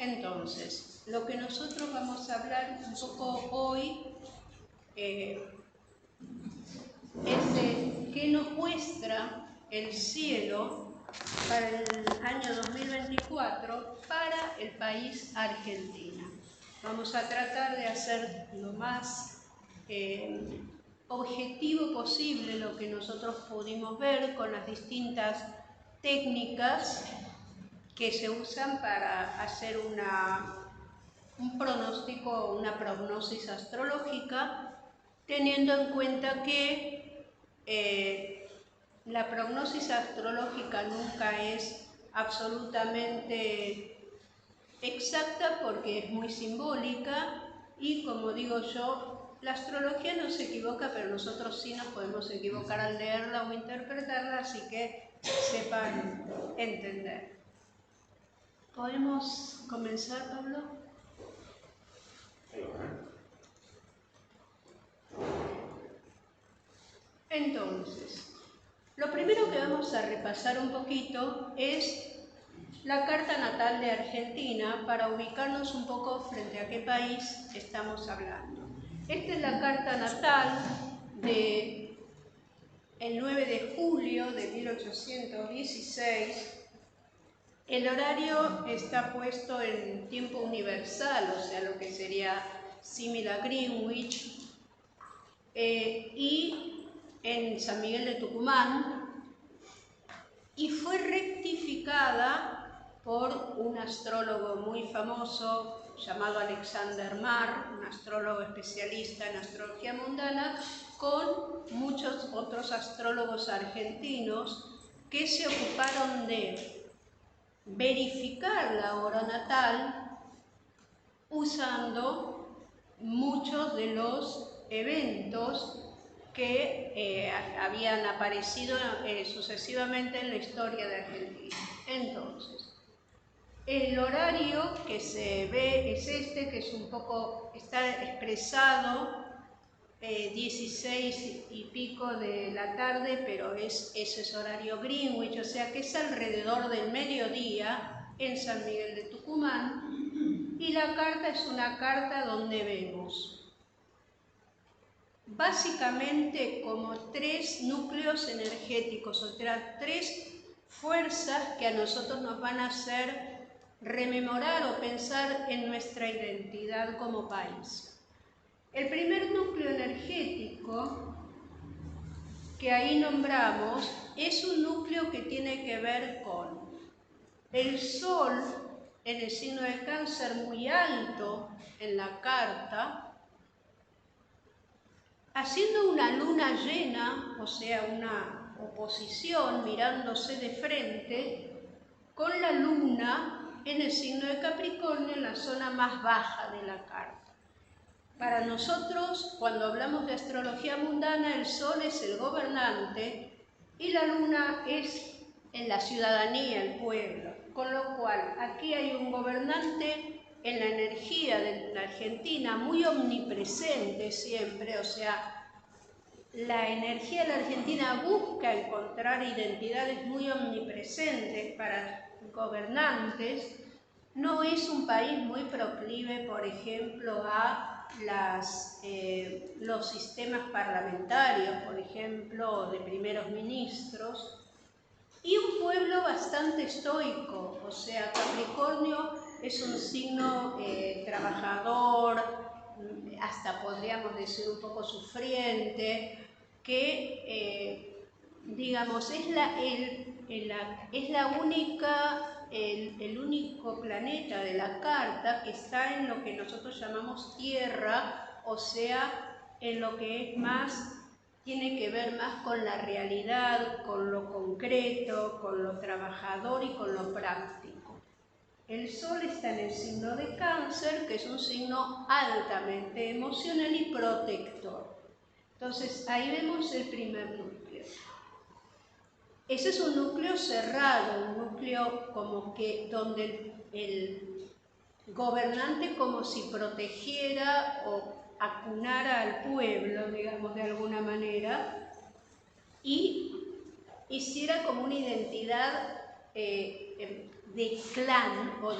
Entonces, lo que nosotros vamos a hablar un poco hoy es de qué nos muestra el cielo para el año 2024 para el país Argentina. Vamos a tratar de hacer lo más objetivo posible lo que nosotros pudimos ver con las distintas técnicas que se usan para hacer un pronóstico, una prognosis astrológica, teniendo en cuenta que la prognosis astrológica nunca es absolutamente exacta porque es muy simbólica y, como digo yo, la astrología no se equivoca, pero nosotros sí nos podemos equivocar al leerla o interpretarla, así que sepan entender. ¿Podemos comenzar, Pablo? Entonces, lo primero que vamos a repasar un poquito es la carta natal de Argentina para ubicarnos un poco frente a qué país estamos hablando. Esta es la carta natal del 9 de julio de 1816. El horario está puesto en tiempo universal, o sea, lo que sería similar a Greenwich, y en San Miguel de Tucumán, y fue rectificada por un astrólogo muy famoso llamado Alexander Marr, un astrólogo especialista en astrología mundana, con muchos otros astrólogos argentinos que se ocuparon de verificar la hora natal usando muchos de los eventos que habían aparecido sucesivamente en la historia de Argentina. Entonces, el horario que se ve es este, que es un poco, está expresado 16 y pico de la tarde, pero ese es horario Greenwich, o sea que es alrededor del mediodía en San Miguel de Tucumán, y la carta es una carta donde vemos básicamente como tres núcleos energéticos, o sea, tres fuerzas que a nosotros nos van a hacer rememorar o pensar en nuestra identidad como país. El primer núcleo energético que ahí nombramos es un núcleo que tiene que ver con el Sol en el signo de Cáncer muy alto en la carta, haciendo una luna llena, o sea, una oposición mirándose de frente, con la luna en el signo de Capricornio en la zona más baja de la carta. Para nosotros, cuando hablamos de astrología mundana, el Sol es el gobernante y la Luna es en la ciudadanía, el pueblo. Con lo cual, aquí hay un gobernante en la energía de la Argentina muy omnipresente siempre, o sea, la energía de la Argentina busca encontrar identidades muy omnipresentes para gobernantes. No es un país muy proclive, por ejemplo, a los sistemas parlamentarios, por ejemplo, de primeros ministros, y un pueblo bastante estoico, o sea, Capricornio es un signo trabajador, hasta podríamos decir un poco sufriente, que digamos es el único planeta de la carta que está en lo que nosotros llamamos tierra, o sea, en lo que es más, tiene que ver más con la realidad, con lo concreto, con lo trabajador y con lo práctico. El Sol está en el signo de Cáncer, que es un signo altamente emocional y protector. Entonces, ahí vemos el primer núcleo. Ese es un núcleo cerrado, un núcleo como que donde el gobernante como si protegiera o acunara al pueblo, digamos de alguna manera, y hiciera como una identidad de clan o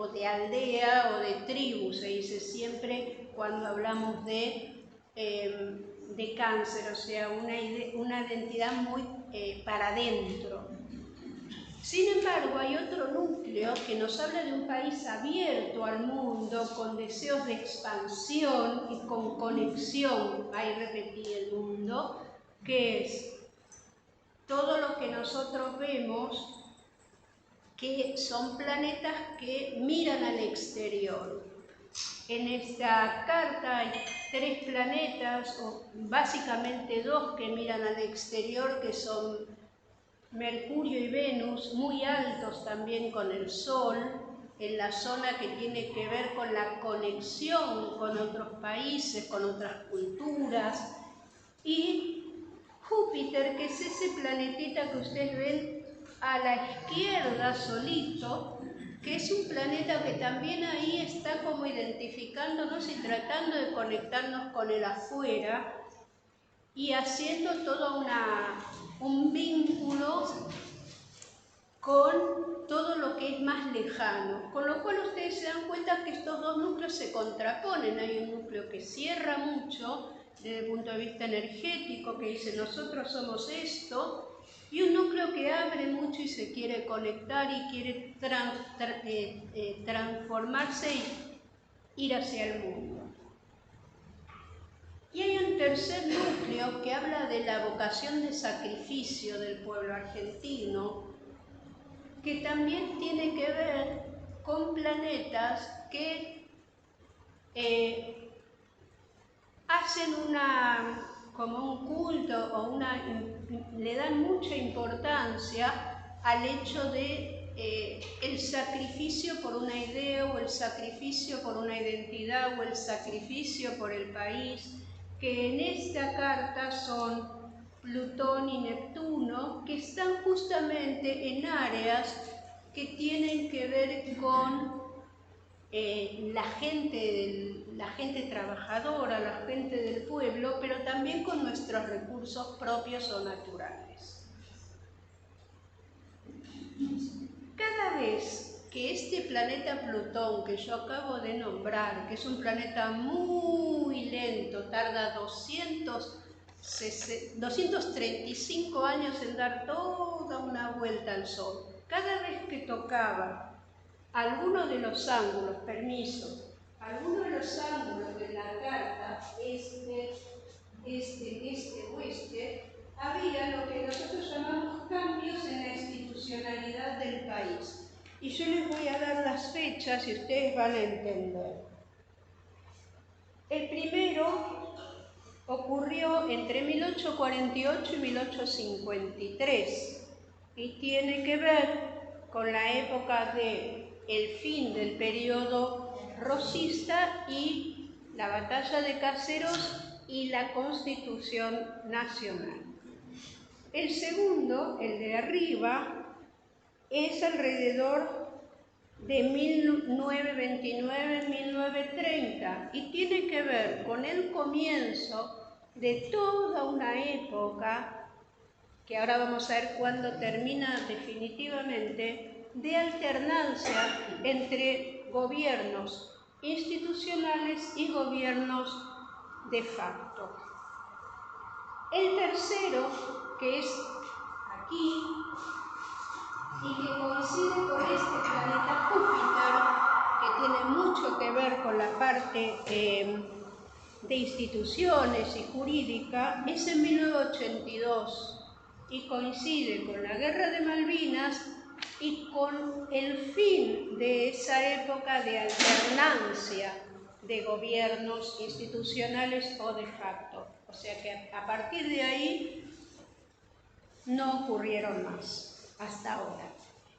de aldea o de tribu, se dice siempre cuando hablamos de cáncer, o sea, una identidad muy para adentro. Sin embargo, hay otro núcleo que nos habla de un país abierto al mundo, con deseos de expansión y con conexión, ahí repetí el mundo, que es todo lo que nosotros vemos, que son planetas que miran al exterior. En esta carta hay 3 planetas, o básicamente 2 que miran al exterior, que son Mercurio y Venus, muy altos también con el Sol, en la zona que tiene que ver con la conexión con otros países, con otras culturas, y Júpiter, que es ese planetita que ustedes ven a la izquierda solito, que es un planeta que también ahí está como identificándonos y tratando de conectarnos con el afuera y haciendo todo un vínculo con todo lo que es más lejano, con lo cual ustedes se dan cuenta que estos dos núcleos se contraponen. Hay un núcleo que cierra mucho desde el punto de vista energético, que dice nosotros somos esto, y un núcleo que abre mucho y se quiere conectar y quiere transformarse y ir hacia el mundo. Y hay un tercer núcleo que habla de la vocación de sacrificio del pueblo argentino, que también tiene que ver con planetas que hacen como un culto o le dan mucha importancia al hecho de el sacrificio por una idea o el sacrificio por una identidad o el sacrificio por el país, que en esta carta son Plutón y Neptuno, que están justamente en áreas que tienen que ver con la gente trabajadora, la gente del pueblo, pero también con nuestros recursos propios o naturales. Cada vez que este planeta Plutón, que yo acabo de nombrar, que es un planeta muy lento, tarda 235 años en dar toda una vuelta al Sol, cada vez que tocaba alguno de los ángulos, alguno de los ángulos de la carta, este, oeste, había lo que nosotros llamamos cambios en la institucionalidad del país. Y yo les voy a dar las fechas y ustedes van a entender. El primero ocurrió entre 1848 y 1853 y tiene que ver con la época del fin del periodo rosista y la batalla de Caseros y la Constitución Nacional. El segundo, el de arriba, es alrededor de 1929-1930 y tiene que ver con el comienzo de toda una época, que ahora vamos a ver cuándo termina definitivamente, de alternancia entre gobiernos institucionales y gobiernos de facto. El tercero, que es aquí, y que coincide con este planeta Júpiter, que tiene mucho que ver con la parte de instituciones y jurídica, es en 1982 y coincide con la Guerra de Malvinas y con el fin de esa época de alternancia de gobiernos institucionales o de facto. O sea que a partir de ahí no ocurrieron más hasta ahora.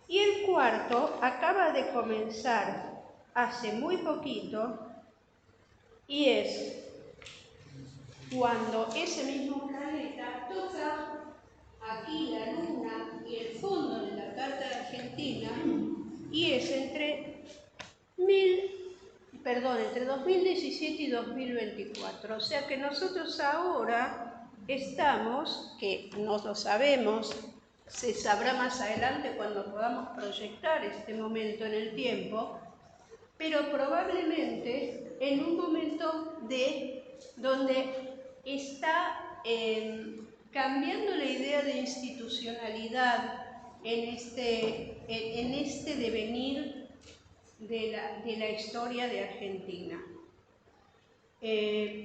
Y el cuarto acaba de comenzar hace muy poquito y es cuando ese mismo planeta toca aquí la Luna y el fondo de la carta de Argentina y es entre 2017 y 2024. O sea que nosotros ahora estamos, que no lo sabemos se sabrá más adelante cuando podamos proyectar este momento en el tiempo, pero probablemente en un momento donde está cambiando la idea de institucionalidad en este devenir de la historia de Argentina.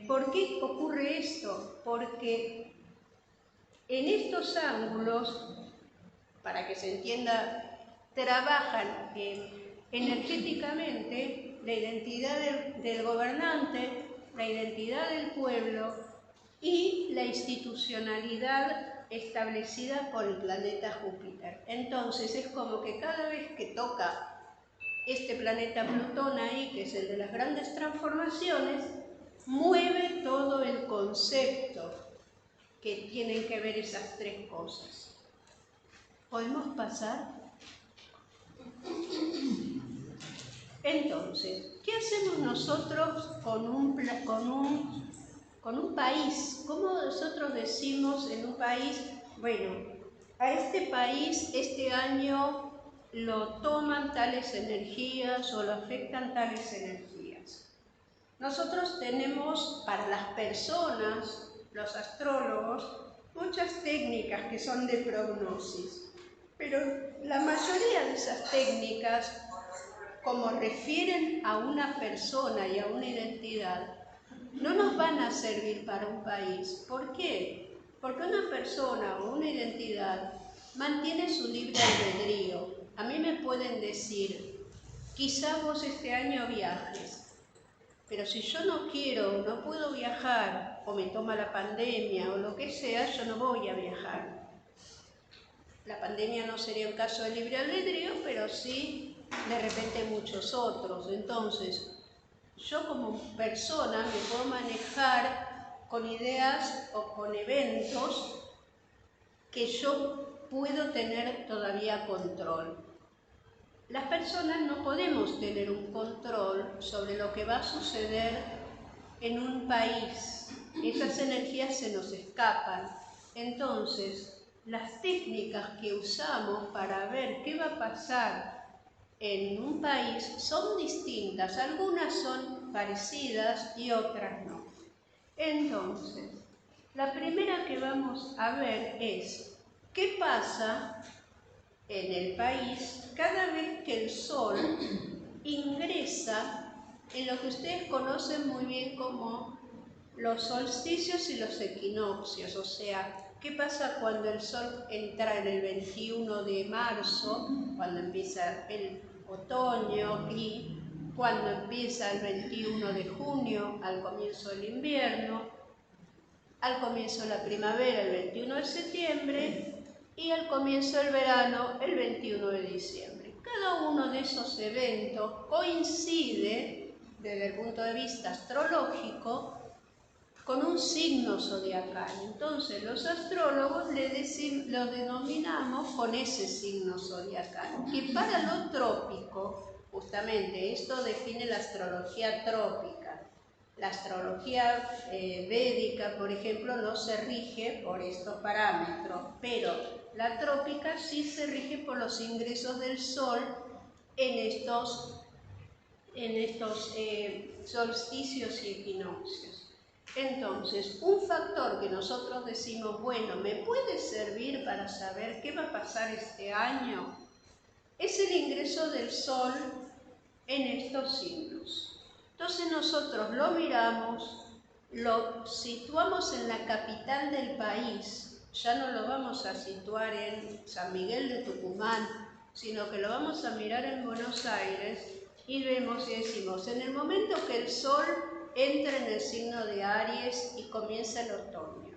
¿Por qué ocurre esto? Porque en estos ángulos, para que se entienda, trabajan energéticamente la identidad del gobernante, la identidad del pueblo y la institucionalidad establecida por el planeta Júpiter. Entonces es como que cada vez que toca este planeta Plutón ahí, que es el de las grandes transformaciones, mueve todo el concepto que tienen que ver esas tres cosas. ¿Podemos pasar? Entonces, ¿qué hacemos nosotros con un país? ¿Cómo nosotros decimos en un país, bueno, a este país este año lo toman tales energías o lo afectan tales energías? Nosotros tenemos para las personas, los astrólogos, muchas técnicas que son de prognosis, pero la mayoría de esas técnicas, como refieren a una persona y a una identidad, no nos van a servir para un país. ¿Por qué? Porque una persona o una identidad mantiene su libre albedrío. A mí me pueden decir, quizá vos este año viajes, pero si yo no quiero, no puedo viajar, o me toma la pandemia o lo que sea, yo no voy a viajar. La pandemia no sería un caso de libre albedrío, pero sí de repente muchos otros. Entonces, yo como persona me puedo manejar con ideas o con eventos que yo puedo tener todavía control. Las personas no podemos tener un control sobre lo que va a suceder en un país. Esas energías se nos escapan. Entonces, las técnicas que usamos para ver qué va a pasar en un país son distintas. Algunas son parecidas y otras no. Entonces, la primera que vamos a ver es qué pasa en el país cada vez que el Sol ingresa en lo que ustedes conocen muy bien como los solsticios y los equinoccios. O sea, ¿qué pasa cuando el Sol entra en el 21 de marzo, cuando empieza el otoño, y cuando empieza el 21 de junio, al comienzo del invierno, al comienzo de la primavera, el 21 de septiembre, y al comienzo del verano, el 21 de diciembre? Cada uno de esos eventos coincide, desde el punto de vista astrológico, con un signo zodiacal. Entonces, los astrólogos lo denominamos con ese signo zodiacal, que para lo trópico, justamente esto define la astrología trópica. La astrología védica, por ejemplo, no se rige por estos parámetros, pero la trópica sí se rige por los ingresos del Sol en estos solsticios y equinoccios. Entonces, un factor que nosotros decimos, bueno, ¿me puede servir para saber qué va a pasar este año? Es el ingreso del Sol en estos signos. Entonces nosotros lo miramos, lo situamos en la capital del país, ya no lo vamos a situar en San Miguel de Tucumán, sino que lo vamos a mirar en Buenos Aires y vemos y decimos, en el momento que el Sol entra en el signo de Aries y comienza el otoño,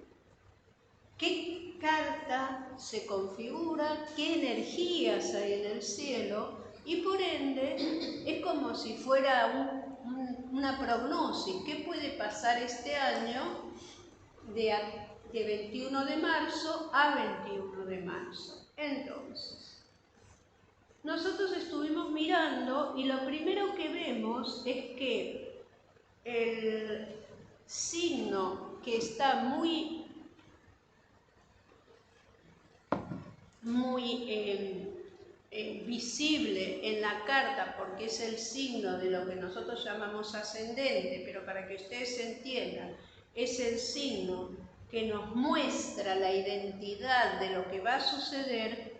¿qué carta se configura? ¿Qué energías hay en el cielo? Y por ende es como si fuera una prognosis. ¿Qué puede pasar este año de 21 de marzo a 21 de marzo? Entonces, nosotros estuvimos mirando y lo primero que vemos es que el signo que está muy muy visible en la carta, porque es el signo de lo que nosotros llamamos ascendente, pero para que ustedes entiendan, es el signo que nos muestra la identidad de lo que va a suceder.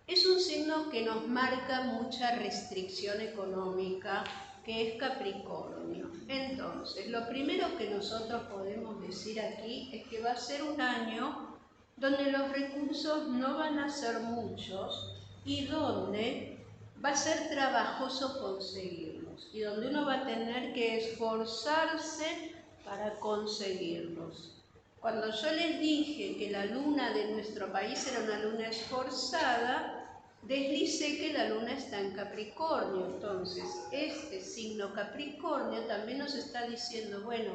Es un signo que nos marca mucha restricción económica, que es Capricornio. Entonces, lo primero que nosotros podemos decir aquí es que va a ser un año donde los recursos no van a ser muchos y donde va a ser trabajoso conseguirlos y donde uno va a tener que esforzarse para conseguirlos. Cuando yo les dije que la luna de nuestro país era una luna esforzada, deslicé que la luna está en Capricornio. Entonces, este signo Capricornio también nos está diciendo, bueno,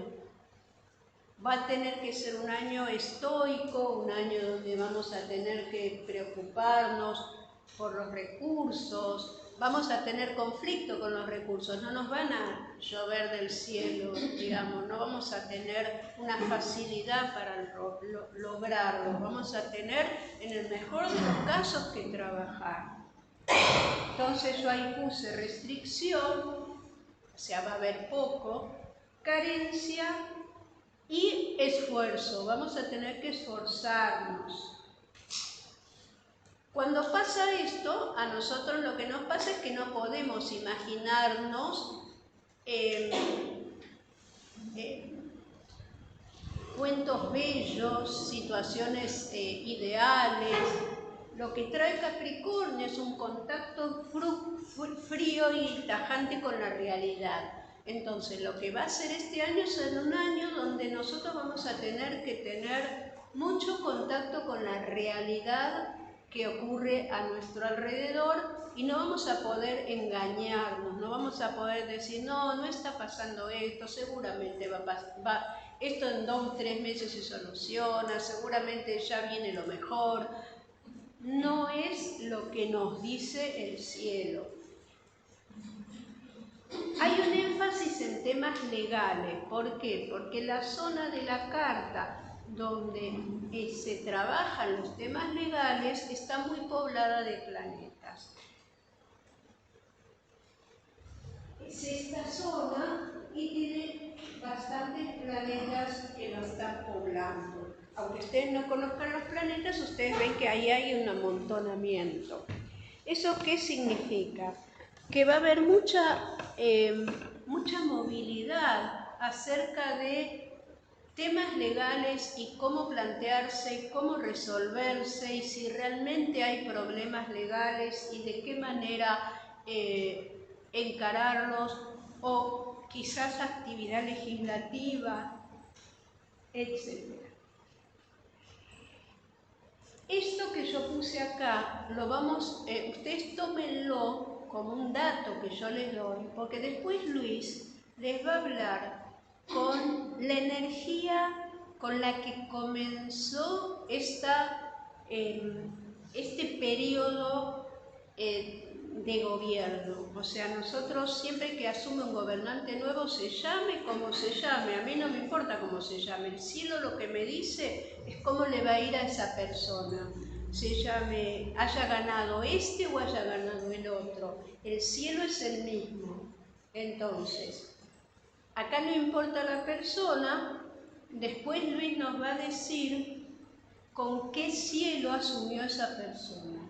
va a tener que ser un año estoico, un año donde vamos a tener que preocuparnos por los recursos, vamos a tener conflicto con los recursos, no nos van a llover del cielo, digamos, no vamos a tener una facilidad para lograrlo, vamos a tener, en el mejor de los casos, que trabajar. Entonces yo ahí puse restricción, o sea, va a haber poco, carencia y esfuerzo, vamos a tener que esforzarnos. Cuando pasa esto, a nosotros lo que nos pasa es que no podemos imaginarnos cuentos bellos, situaciones ideales. Lo que trae Capricornio es un contacto frío y tajante con la realidad. Entonces, lo que va a ser este año es un año donde nosotros vamos a tener que tener mucho contacto con la realidad que ocurre a nuestro alrededor y no vamos a poder engañarnos, no vamos a poder decir, no, no está pasando esto, seguramente esto en 2 o 3 meses se soluciona, seguramente ya viene lo mejor. No es lo que nos dice el cielo. Hay un énfasis en temas legales. ¿Por qué? Porque la zona de la carta donde se trabajan los temas legales está muy poblada de planetas. Es esta zona y tiene bastantes planetas que lo están poblando. Aunque ustedes no conozcan los planetas, ustedes ven que ahí hay un amontonamiento. ¿Eso qué significa? Que va a haber mucha movilidad acerca de temas legales y cómo plantearse, cómo resolverse y si realmente hay problemas legales y de qué manera encararlos, o quizás actividad legislativa, etc. Esto que yo puse acá, ustedes tómenlo como un dato que yo les doy, porque después Luis les va a hablar con la energía con la que comenzó este periodo de gobierno. O sea, nosotros siempre que asume un gobernante nuevo, se llame como se llame, a mí no me importa cómo se llame, el cielo lo que me dice es cómo le va a ir a esa persona, se llame, haya ganado este o haya ganado el otro, el cielo es el mismo. Entonces, acá no importa la persona, después Luis nos va a decir con qué cielo asumió esa persona.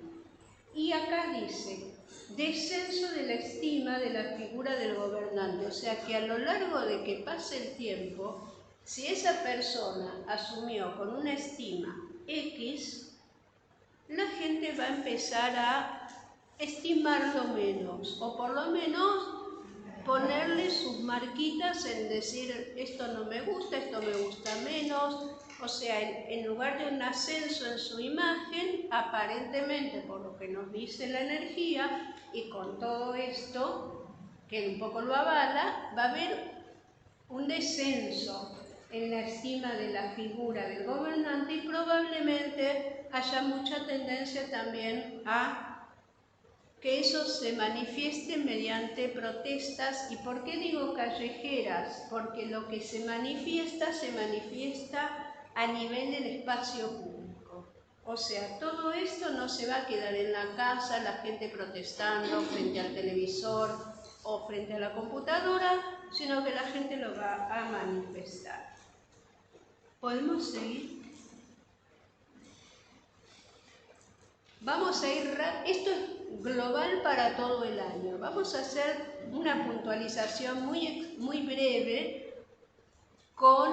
Y acá dice, descenso de la estima de la figura del gobernante, o sea que a lo largo de que pase el tiempo, si esa persona asumió con una estima X, la gente va a empezar a estimarlo menos, o por lo menos ponerle sus marquitas en decir, esto no me gusta, esto me gusta menos. O sea, en lugar de un ascenso en su imagen, aparentemente, por lo que nos dice la energía, y con todo esto, que un poco lo avala, va a haber un descenso en la estima de la figura del gobernante y probablemente haya mucha tendencia también a que eso se manifieste mediante protestas. ¿Y por qué digo callejeras? Porque lo que se manifiesta a nivel del espacio público. O sea, todo esto no se va a quedar en la casa, la gente protestando frente al televisor o frente a la computadora, sino que la gente lo va a manifestar. ¿Podemos seguir? Vamos a ir, esto es global para todo el año. Vamos a hacer una puntualización muy breve con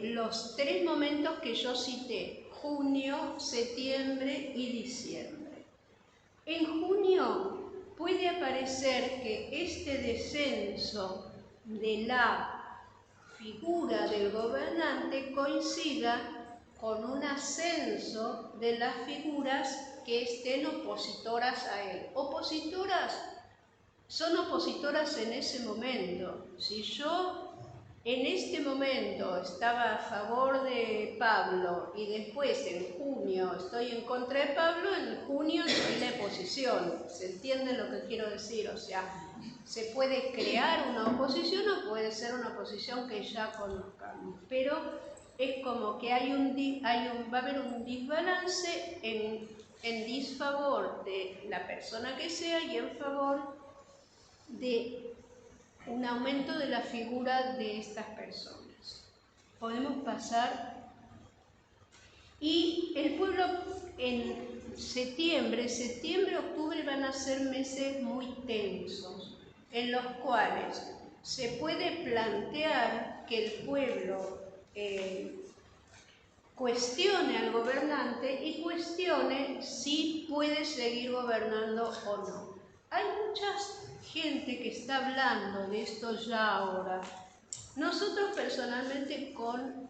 los 3 momentos que yo cité: junio, septiembre y diciembre. En junio puede aparecer que este descenso de la figura del gobernante coincida con un ascenso de las figuras que estén opositoras a él. Son opositoras en ese momento. Si yo en este momento estaba a favor de Pablo y después en junio estoy en contra de Pablo, en junio soy la oposición. ¿Se entiende lo que quiero decir? O sea, se puede crear una oposición o puede ser una oposición que ya conozcamos, pero es como que va a haber un desbalance en disfavor de la persona que sea y en favor de un aumento de la figura de estas personas. Podemos pasar. Y el pueblo en septiembre, octubre van a ser meses muy tensos, en los cuales se puede plantear que el pueblo cuestione al gobernante y cuestione si puede seguir gobernando o no. Hay mucha gente que está hablando de esto ya ahora. Nosotros personalmente con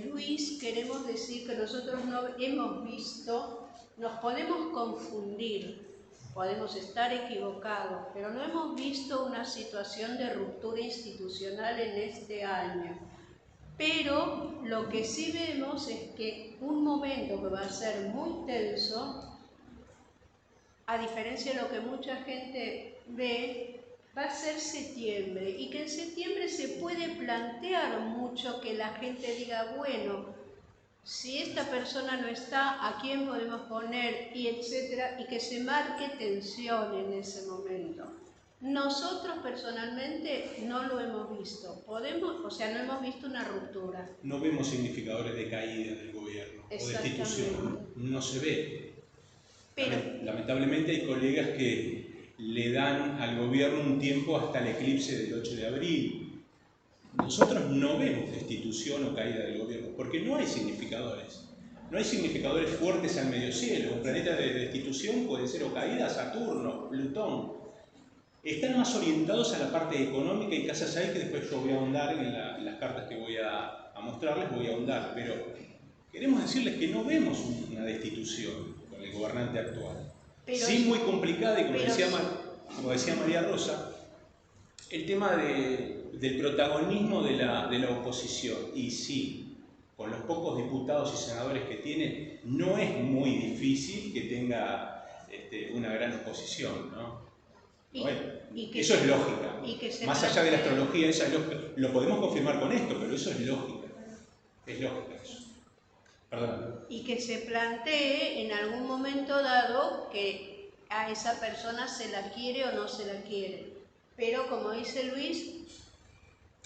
Luis queremos decir que nosotros no hemos visto, nos podemos confundir, podemos estar equivocados, pero no hemos visto una situación de ruptura institucional en este año. Pero lo que sí vemos es que un momento que va a ser muy tenso, a diferencia de lo que mucha gente ve, va a ser septiembre, y que en septiembre se puede plantear mucho que la gente diga, bueno, si esta persona no está, ¿a quién podemos poner? Y etcétera, y que se marque tensión en ese momento. Nosotros personalmente no lo hemos visto. No hemos visto una ruptura. No vemos significadores de caída del gobierno o de institución. No se ve. Pero lamentablemente hay colegas que le dan al gobierno un tiempo hasta el eclipse del 8 de abril. Nosotros no vemos destitución o caída del gobierno porque no hay significadores. No hay significadores fuertes al medio cielo. Un planeta de destitución puede ser o caída Saturno, Plutón. Están más orientados a la parte económica y casas hay que después yo voy a ahondar en las cartas que voy a mostrarles, voy a ahondar. Pero queremos decirles que no vemos una destitución con el gobernante actual. Pero sí muy complicada y como decía María Rosa, el tema del protagonismo de la oposición. Y sí, con los pocos diputados y senadores que tiene, no es muy difícil que tenga una gran oposición, ¿no? Eso es lógica. Más allá de la astrología, esa es lógica. Lo podemos confirmar con esto, pero eso es lógica. Es lógica eso. Perdón. Y que se plantee en algún momento dado que a esa persona se la quiere o no se la quiere. Pero como dice Luis,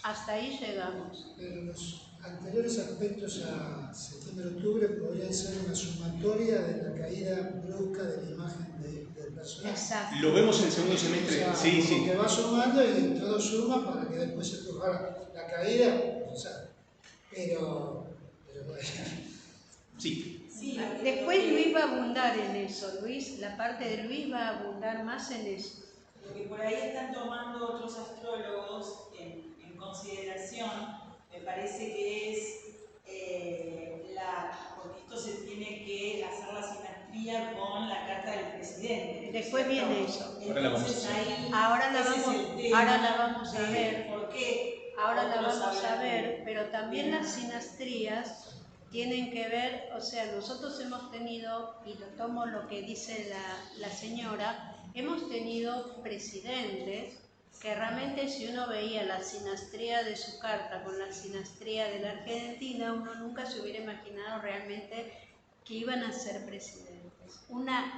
hasta ahí llegamos. Pero los anteriores aspectos a septiembre-octubre podrían ser una sumatoria de la caída brusca de la imagen del personaje. Exacto. Lo vemos en el segundo semestre. O sea, sí. Que va sumando y todo suma para que después se produzca la caída. O sea, pero bueno. Sí. Después Luis va a abundar en eso. La parte de Luis va a abundar más en eso. Lo que por ahí están tomando otros astrólogos en consideración, me parece que es porque esto se tiene que hacer la sinastría con la carta del presidente. Después viene eso. Entonces ahí ahora la vamos a ver. ¿Por qué? Ahora la vamos a ver, pero también las sinastrías tienen que ver, o sea, nosotros hemos tenido, y lo tomo lo que dice la señora, hemos tenido presidentes que realmente si uno veía la sinastría de su carta con la sinastría de la Argentina, uno nunca se hubiera imaginado realmente que iban a ser presidentes.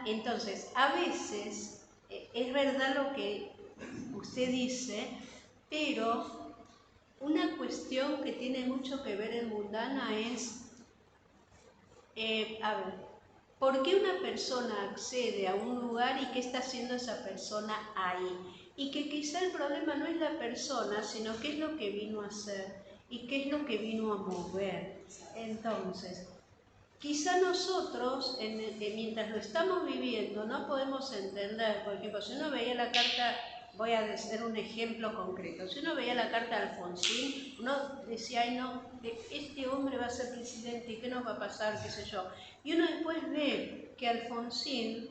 Entonces, a veces, es verdad lo que usted dice, pero una cuestión que tiene mucho que ver en Mundana es, a ver, ¿por qué una persona accede a un lugar y qué está haciendo esa persona ahí? Y que quizá el problema no es la persona, sino qué es lo que vino a hacer y qué es lo que vino a mover. Entonces, quizá nosotros, mientras lo estamos viviendo, no podemos entender. Por ejemplo, si uno veía la carta, voy a hacer un ejemplo concreto, si uno veía la carta de Alfonsín, uno decía, ay no, este hombre va a ser presidente, ¿qué nos va a pasar? Qué sé yo. Y uno después ve que Alfonsín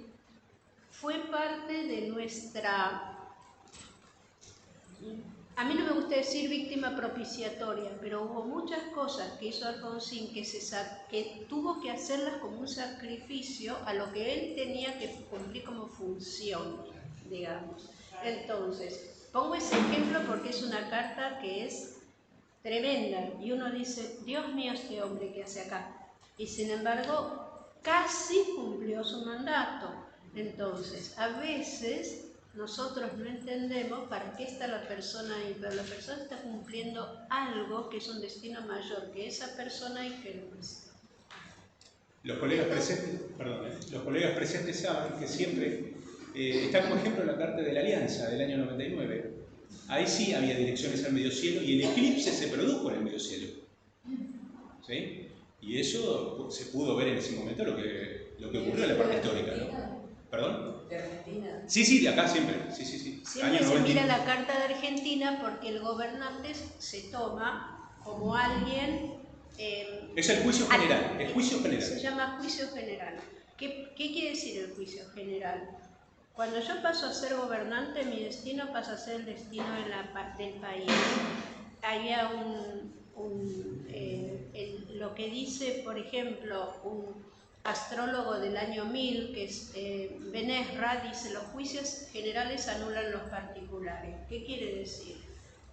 fue parte de nuestra... A mí no me gusta decir víctima propiciatoria, pero hubo muchas cosas que hizo Alfonsín que tuvo que hacerlas como un sacrificio a lo que él tenía que cumplir como función, digamos. Entonces, pongo ese ejemplo porque es una carta que es tremenda y uno dice, Dios mío, este hombre que hace acá. Y sin embargo, casi cumplió su mandato. Entonces, a veces nosotros no entendemos para qué está la persona ahí, pero la persona está cumpliendo algo que es un destino mayor que esa persona y que no es. Los colegas presentes saben que siempre está como ejemplo la Carta de la Alianza del año 99. Ahí sí había direcciones al medio cielo y el eclipse se produjo en el medio cielo. ¿Sí? Y eso se pudo ver en ese momento lo que ocurrió en la parte histórica, ¿no? ¿Perdón? ¿De Argentina? Sí, de acá siempre. Sí. Siempre se mira la carta de Argentina porque el gobernante se toma como alguien... es el juicio general, el juicio general. Se llama juicio general. ¿Qué quiere decir el juicio general? Cuando yo paso a ser gobernante, mi destino pasa a ser el destino del país. Había lo que dice, por ejemplo, un astrólogo del año 1000, que es Ben Ezra, dice: los juicios generales anulan los particulares. ¿Qué quiere decir?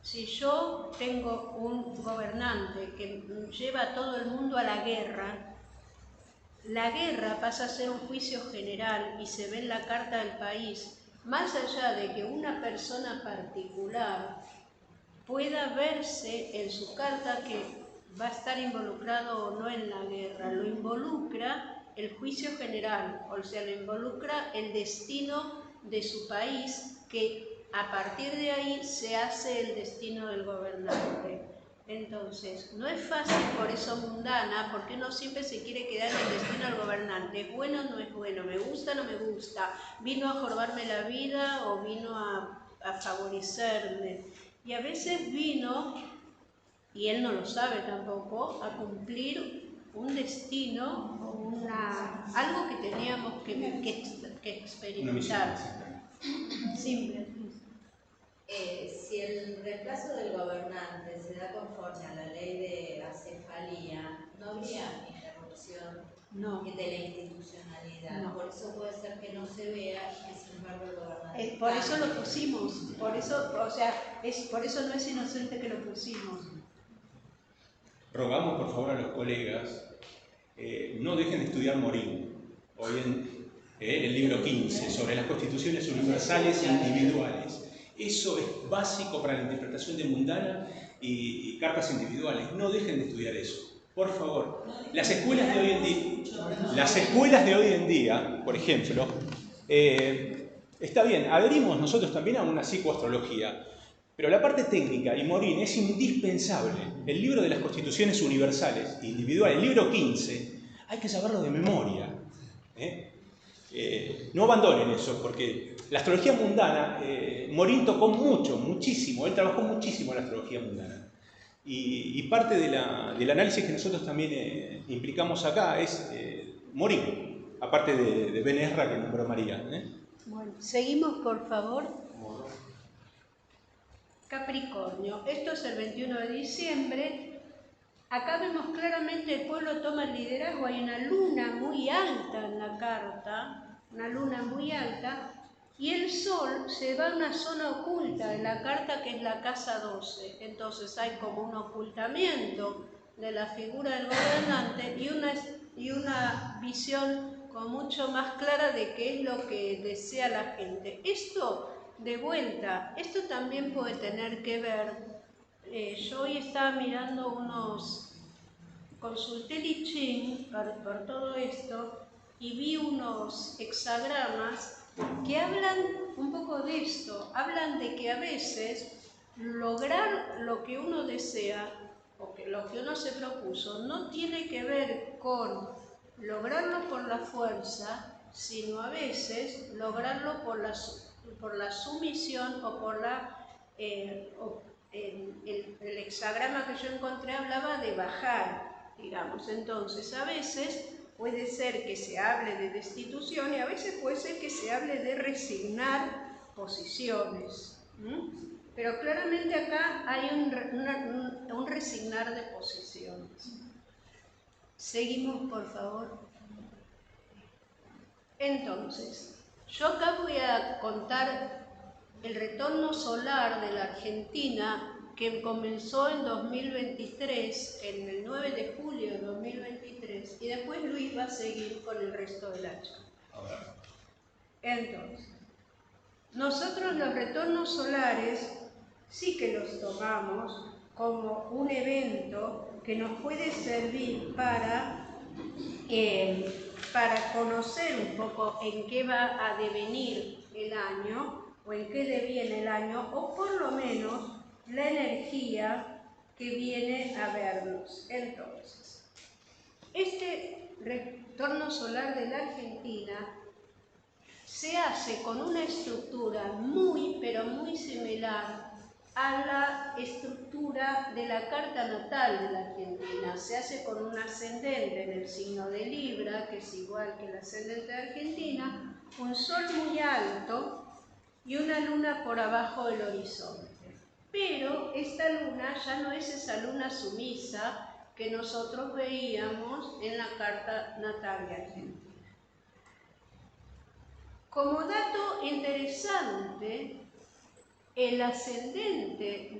Si yo tengo un gobernante que lleva a todo el mundo a la guerra pasa a ser un juicio general y se ve en la carta del país, más allá de que una persona particular pueda verse en su carta que va a estar involucrado o no en la guerra, lo involucra el juicio general, o sea, lo involucra el destino de su país, que a partir de ahí se hace el destino del gobernante. Entonces, no es fácil por eso mundana, porque uno siempre se quiere quedar en el destino del gobernante. ¿Es bueno o no es bueno? ¿Me gusta o no me gusta? ¿Vino a jorbarme la vida o vino a favorecerme? Y a veces vino, y él no lo sabe tampoco, a cumplir un destino o algo que teníamos que experimentar. Simple. Si el reemplazo del gobernante se da conforme a la ley de acefalía, no habría interrupción de la institucionalidad. No. Por eso puede ser que no se vea y que sin embargo el gobernante... por eso lo pusimos, por eso no es inocente que lo pusimos. Rogamos por favor a los colegas, no dejen de estudiar Morín, hoy en el libro 15, sobre las constituciones universales e individuales. Eso es básico para la interpretación de mundana y cartas individuales. No dejen de estudiar eso, por favor. Las escuelas de hoy en día, por ejemplo, está bien, adherimos nosotros también a una psicoastrología, pero la parte técnica y Morín es indispensable. El libro de las constituciones universales e individuales, el libro 15, hay que saberlo de memoria. No abandonen eso, porque la astrología mundana, Morín tocó muchísimo, él trabajó muchísimo en la astrología mundana. Y parte del análisis que nosotros también implicamos acá es Morín, aparte de Ben Ezra que nombró María. Bueno, seguimos por favor. Capricornio, esto es el 21 de diciembre. Acá vemos claramente el pueblo toma el liderazgo, hay una luna muy alta en la carta, una luna muy alta, y el sol se va a una zona oculta de la carta que es la casa 12. Entonces hay como un ocultamiento de la figura del gobernante y una y una visión con mucho más clara de qué es lo que desea la gente. Esto, de vuelta, esto también puede tener que ver, yo hoy estaba mirando consulté Li Ching por todo esto y vi unos hexagramas que hablan un poco de esto, hablan de que a veces lograr lo que uno desea o que lo que uno se propuso no tiene que ver con lograrlo por la fuerza, sino a veces lograrlo por la sumisión o por el hexagrama que yo encontré hablaba de bajar, digamos. Entonces, a veces puede ser que se hable de destitución y a veces puede ser que se hable de resignar posiciones. Pero claramente acá hay un resignar de posiciones. Seguimos, por favor. Entonces, yo acá voy a contar el retorno solar de la Argentina que comenzó en 2023, en el 9 de julio de 2023, y después Luis va a seguir con el resto del año. Entonces, nosotros los retornos solares sí que los tomamos como un evento que nos puede servir para conocer un poco en qué va a devenir el año o en qué deviene el año, o por lo menos la energía que viene a vernos. Entonces, este retorno solar de la Argentina se hace con una estructura muy, pero muy similar a la estructura de la carta natal de la Argentina. Se hace con un ascendente en el signo de Libra, que es igual que el ascendente de Argentina, un sol muy alto y una luna por abajo del horizonte. Pero esta luna ya no es esa luna sumisa que nosotros veíamos en la carta natal de Argentina. Como dato interesante, el ascendente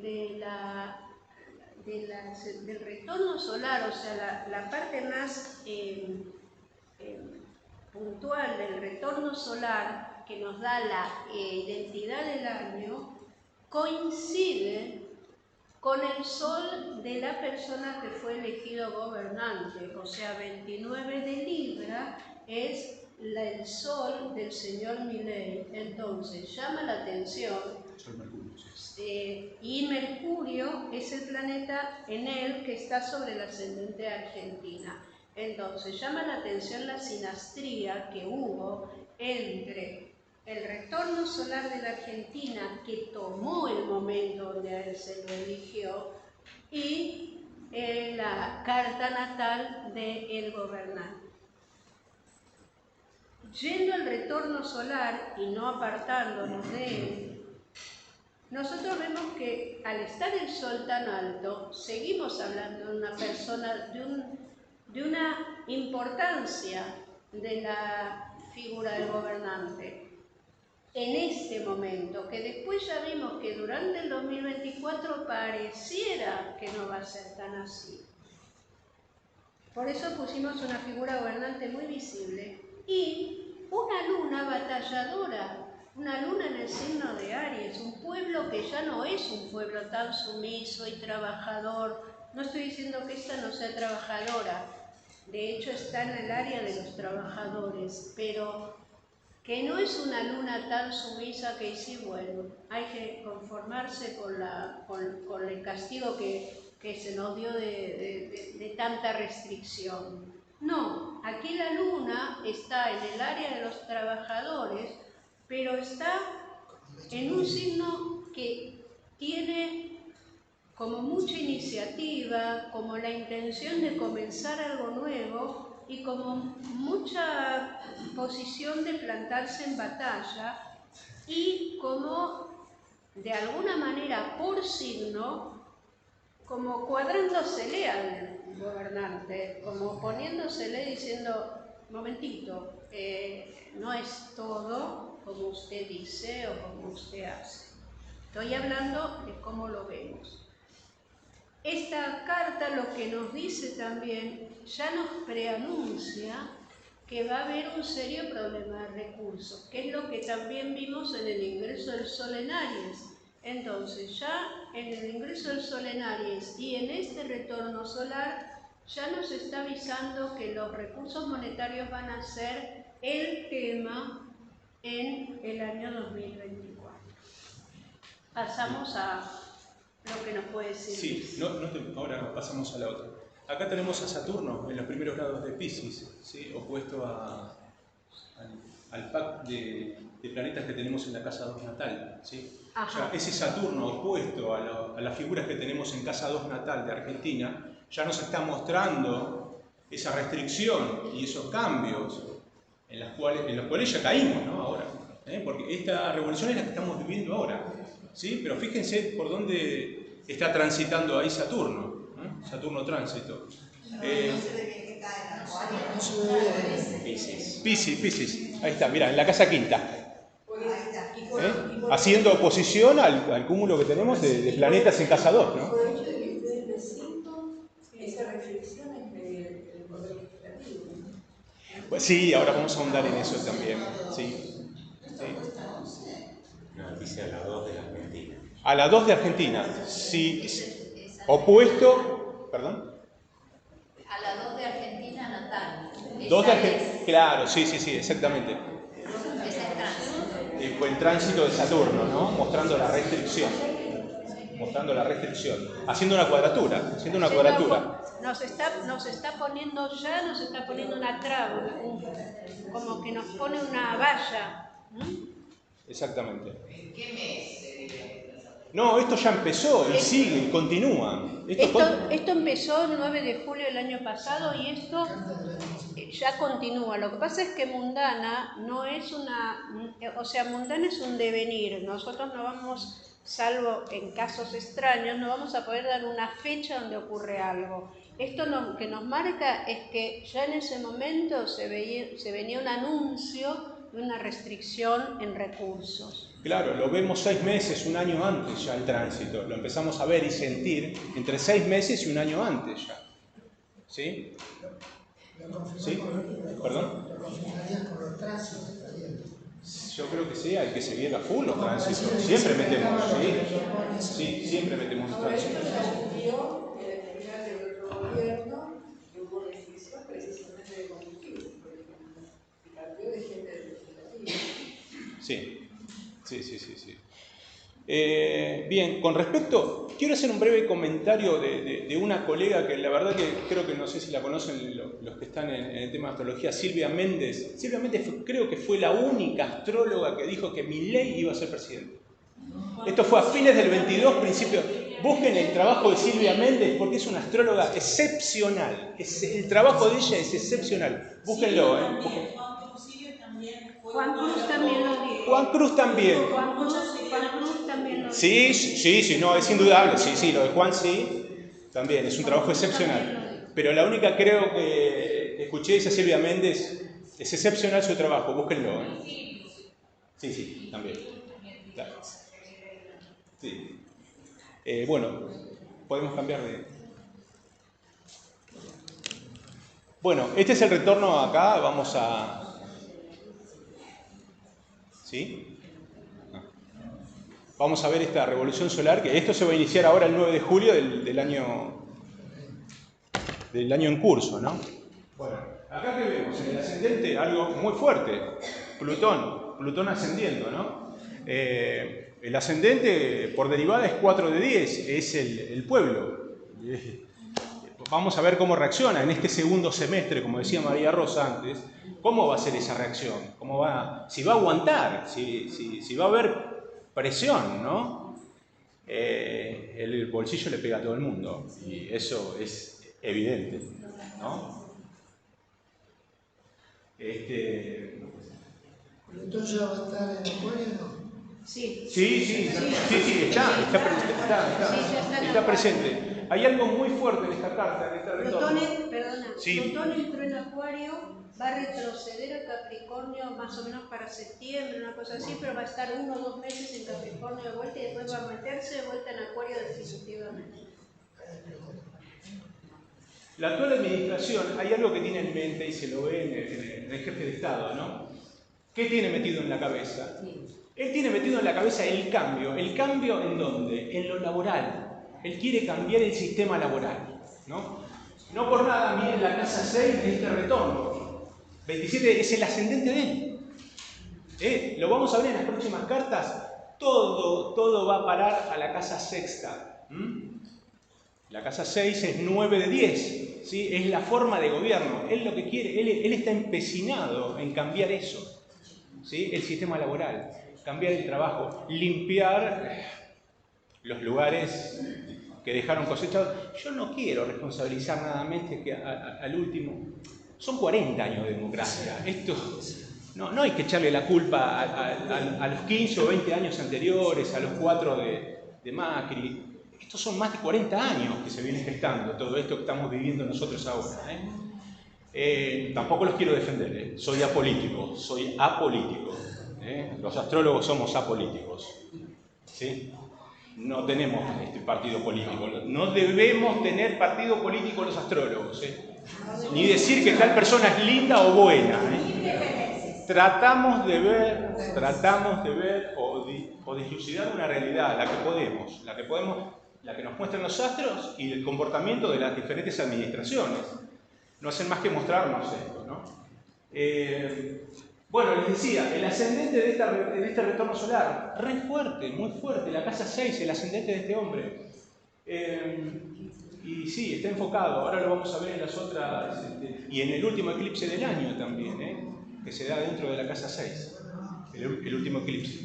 del retorno solar, o sea, la parte más puntual del retorno solar que nos da la identidad del año, coincide con el sol de la persona que fue elegido gobernante, o sea, 29 de Libra es el sol del señor Milei. Entonces, llama la atención, y Mercurio es el planeta en él que está sobre el ascendente de Argentina. Entonces, llama la atención la sinastría que hubo entre el retorno solar de la Argentina, que tomó el momento donde a él se lo eligió, y la carta natal del gobernante. Yendo al retorno solar y no apartándonos de él, nosotros vemos que al estar el sol tan alto, seguimos hablando de una persona, de una importancia de la figura del gobernante en este momento, que después ya vimos que durante el 2024 pareciera que no va a ser tan así. Por eso pusimos una figura gobernante muy visible y una luna batalladora, una luna en el signo de Aries, un pueblo que ya no es un pueblo tan sumiso y trabajador. No estoy diciendo que esta no sea trabajadora, de hecho está en el área de los trabajadores, pero que no es una luna tan sumisa que dice, bueno, hay que conformarse con el castigo que se nos dio de tanta restricción. No, aquí la luna está en el área de los trabajadores, pero está en un signo que tiene como mucha iniciativa, como la intención de comenzar algo nuevo y como mucha posición de plantarse en batalla y como de alguna manera por signo, como cuadrándosele al gobernante, como poniéndosele diciendo, momentito, no es todo como usted dice o como usted hace. Estoy hablando de cómo lo vemos. esta carta lo que nos dice también, ya nos preanuncia que va a haber un serio problema de recursos, que es lo que también vimos en el ingreso del Sol en Aries. Entonces, ya en el ingreso del Sol en Aries y en este retorno solar, ya nos está avisando que los recursos monetarios van a ser el tema en el año 2024. Pasamos a lo que nos puede decir. Sí, ahora pasamos a la otra. Acá tenemos a Saturno en los primeros grados de Piscis, ¿sí? Opuesto al pack de planetas que tenemos en la casa 2 natal. ¿Sí? O sea, ese Saturno opuesto a las figuras que tenemos en casa 2 natal de Argentina, ya nos está mostrando esa restricción y esos cambios en los cuales ya caímos, ¿no? Ahora. Porque esta revolución es la que estamos viviendo ahora. ¿Sí? Pero fíjense por dónde está transitando ahí Saturno. Saturno tránsito. Piscis. Ahí está, mira, en la casa quinta. Haciendo oposición al cúmulo que tenemos de planetas en casa 2, ¿no? Pues sí, ahora vamos a ahondar en eso también. Sí. No, dice a la 2 de Argentina. A la 2 de Argentina, sí. Opuesto, perdón. A la 2 de Argentina natal. 2 de Argentina, claro, sí, exactamente. Fue el tránsito de Saturno, ¿no? Mostrando la restricción. Haciendo una cuadratura. Nos está poniendo una traba, como que nos pone una valla. Exactamente. ¿En qué mes se vive? No, esto ya empezó y sigue y continúa. Esto empezó el 9 de julio del año pasado y esto ya continúa. Lo que pasa es que mundana no es mundana es un devenir. Nosotros no vamos, salvo en casos extraños, no vamos a poder dar una fecha donde ocurre algo. Esto lo que nos marca es que ya en ese momento se venía un anuncio de una restricción en recursos. Claro, lo vemos 6 meses, un año antes ya el tránsito. Lo empezamos a ver y sentir entre 6 meses y un año antes ya. ¿Sí? ¿Sí? ¿Perdón? ¿Lo confirmarías con los tránsitos también? Yo creo que sí, hay que seguir a full los tránsitos. Siempre metemos, sí, siempre metemos los tránsitos. Sí. Bien, con respecto, quiero hacer un breve comentario de una colega que la verdad que creo que no sé si la conocen los que están en el tema de astrología, Silvia Méndez. Silvia Méndez creo que fue la única astróloga que dijo que Milei iba a ser presidente. Esto fue a fines del 22, principios. Busquen el trabajo de Silvia Méndez porque es una astróloga excepcional. El trabajo de ella es excepcional. Búsquenlo, Juan Cruz también lo dijo. Juan Cruz también. Juan Cruz también lo dijo. Sí, no, es indudable. Sí, lo de Juan sí, también. Es un trabajo excepcional. Pero la única creo que escuché es a Silvia Méndez. Es excepcional su trabajo, búsquenlo. Sí, también. Claro. Sí. Bueno, podemos cambiar de... Bueno, este es el retorno acá. Vamos a... ¿Sí? Vamos a ver esta revolución solar, que esto se va a iniciar ahora el 9 de julio del año en curso, ¿no? Bueno, acá que vemos en el ascendente algo muy fuerte, Plutón ascendiendo, ¿no? El ascendente por derivada es 4 de 10, es el pueblo. Vamos a ver cómo reacciona en este segundo semestre, como decía María Rosa antes. ¿Cómo va a ser esa reacción? Si va a aguantar, si va a haber presión, ¿no? El bolsillo le pega a todo el mundo y eso es evidente, ¿no? ¿Plutón ya va a estar en Acuario o no? Sí, está presente. Hay algo muy fuerte en esta carta, en este retorno. Plutón entró en Acuario, va a retroceder a Capricornio más o menos para septiembre, una cosa así, pero va a estar 1 o 2 meses en Capricornio de vuelta y después va a meterse de vuelta en Acuario definitivamente. La actual administración, hay algo que tiene en mente y se lo ve en el jefe de Estado, ¿no? ¿Qué tiene metido en la cabeza? Él tiene metido en la cabeza el cambio. ¿El cambio en dónde? En lo laboral. Él quiere cambiar el sistema laboral, ¿no? No por nada, miren la casa 6 de este retorno. 27 es el ascendente de él. Lo vamos a ver en las próximas cartas. Todo va a parar a la casa sexta. La casa 6 es 9 de 10. ¿Sí? Es la forma de gobierno. Él lo que quiere, él está empecinado en cambiar eso. ¿Sí? El sistema laboral. Cambiar el trabajo. Limpiar los lugares que dejaron cosechados. Yo no quiero responsabilizar nada más que al último. Son 40 años de democracia. Esto no hay que echarle la culpa a los 15 o 20 años anteriores, a los 4 de Macri. Estos son más de 40 años que se viene gestando todo esto que estamos viviendo nosotros ahora. Tampoco los quiero defender, soy apolítico. Los astrólogos somos apolíticos. ¿Sí? No tenemos partido político. No debemos tener partido político los astrólogos. Ni decir que tal persona es linda o buena. Tratamos de ver o dilucidar una realidad, la que nos muestran los astros y el comportamiento de las diferentes administraciones. No hacen más que mostrarnos esto, ¿no? Bueno, les decía, el ascendente de este retorno solar, re fuerte, muy fuerte, la casa 6, el ascendente de este hombre. Y sí, está enfocado, ahora lo vamos a ver en las otras, y en el último eclipse del año también, que se da dentro de la casa 6, el último eclipse.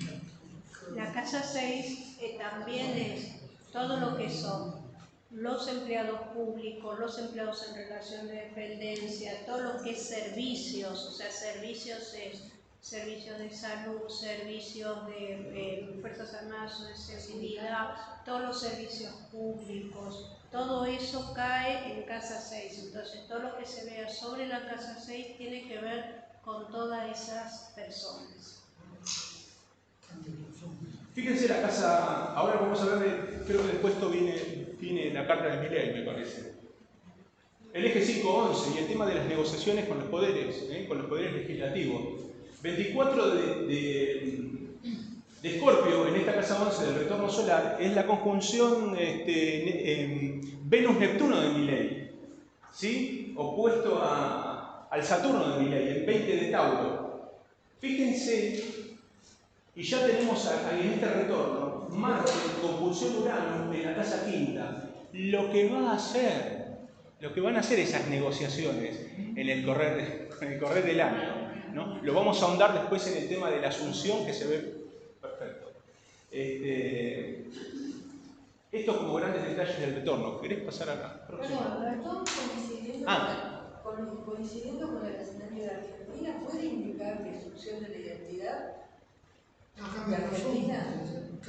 La casa 6 también es todo lo que son los empleados públicos, los empleados en relación de dependencia, todo lo que es servicios, o sea, servicios es servicios de salud, servicios de Fuerzas Armadas o de seguridad, todos los servicios públicos, todo eso cae en casa 6. Entonces, todo lo que se vea sobre la casa 6 tiene que ver con todas esas personas. Fíjense la casa, ahora vamos a ver, creo que después viene la carta de Milei, me parece. El eje 5-11 y el tema de las negociaciones con los poderes legislativos. 24 de Escorpio, en esta casa 11 del retorno solar, es la conjunción Venus-Neptuno de Milei, ¿sí? Opuesto al Saturno de Milei, el 20 de Tauro. Fíjense. Y ya tenemos en este retorno Marte, conjunción Urano en la casa quinta. Lo que van a hacer esas negociaciones en el correr del año, ¿no? Lo vamos a ahondar después en el tema de la asunción que se ve perfecto. Esto como grandes detalles del retorno. ¿Querés pasar acá? Perdón, Bertón coincidiendo con el ascendente de Argentina, ¿puede indicar destrucción de la identidad?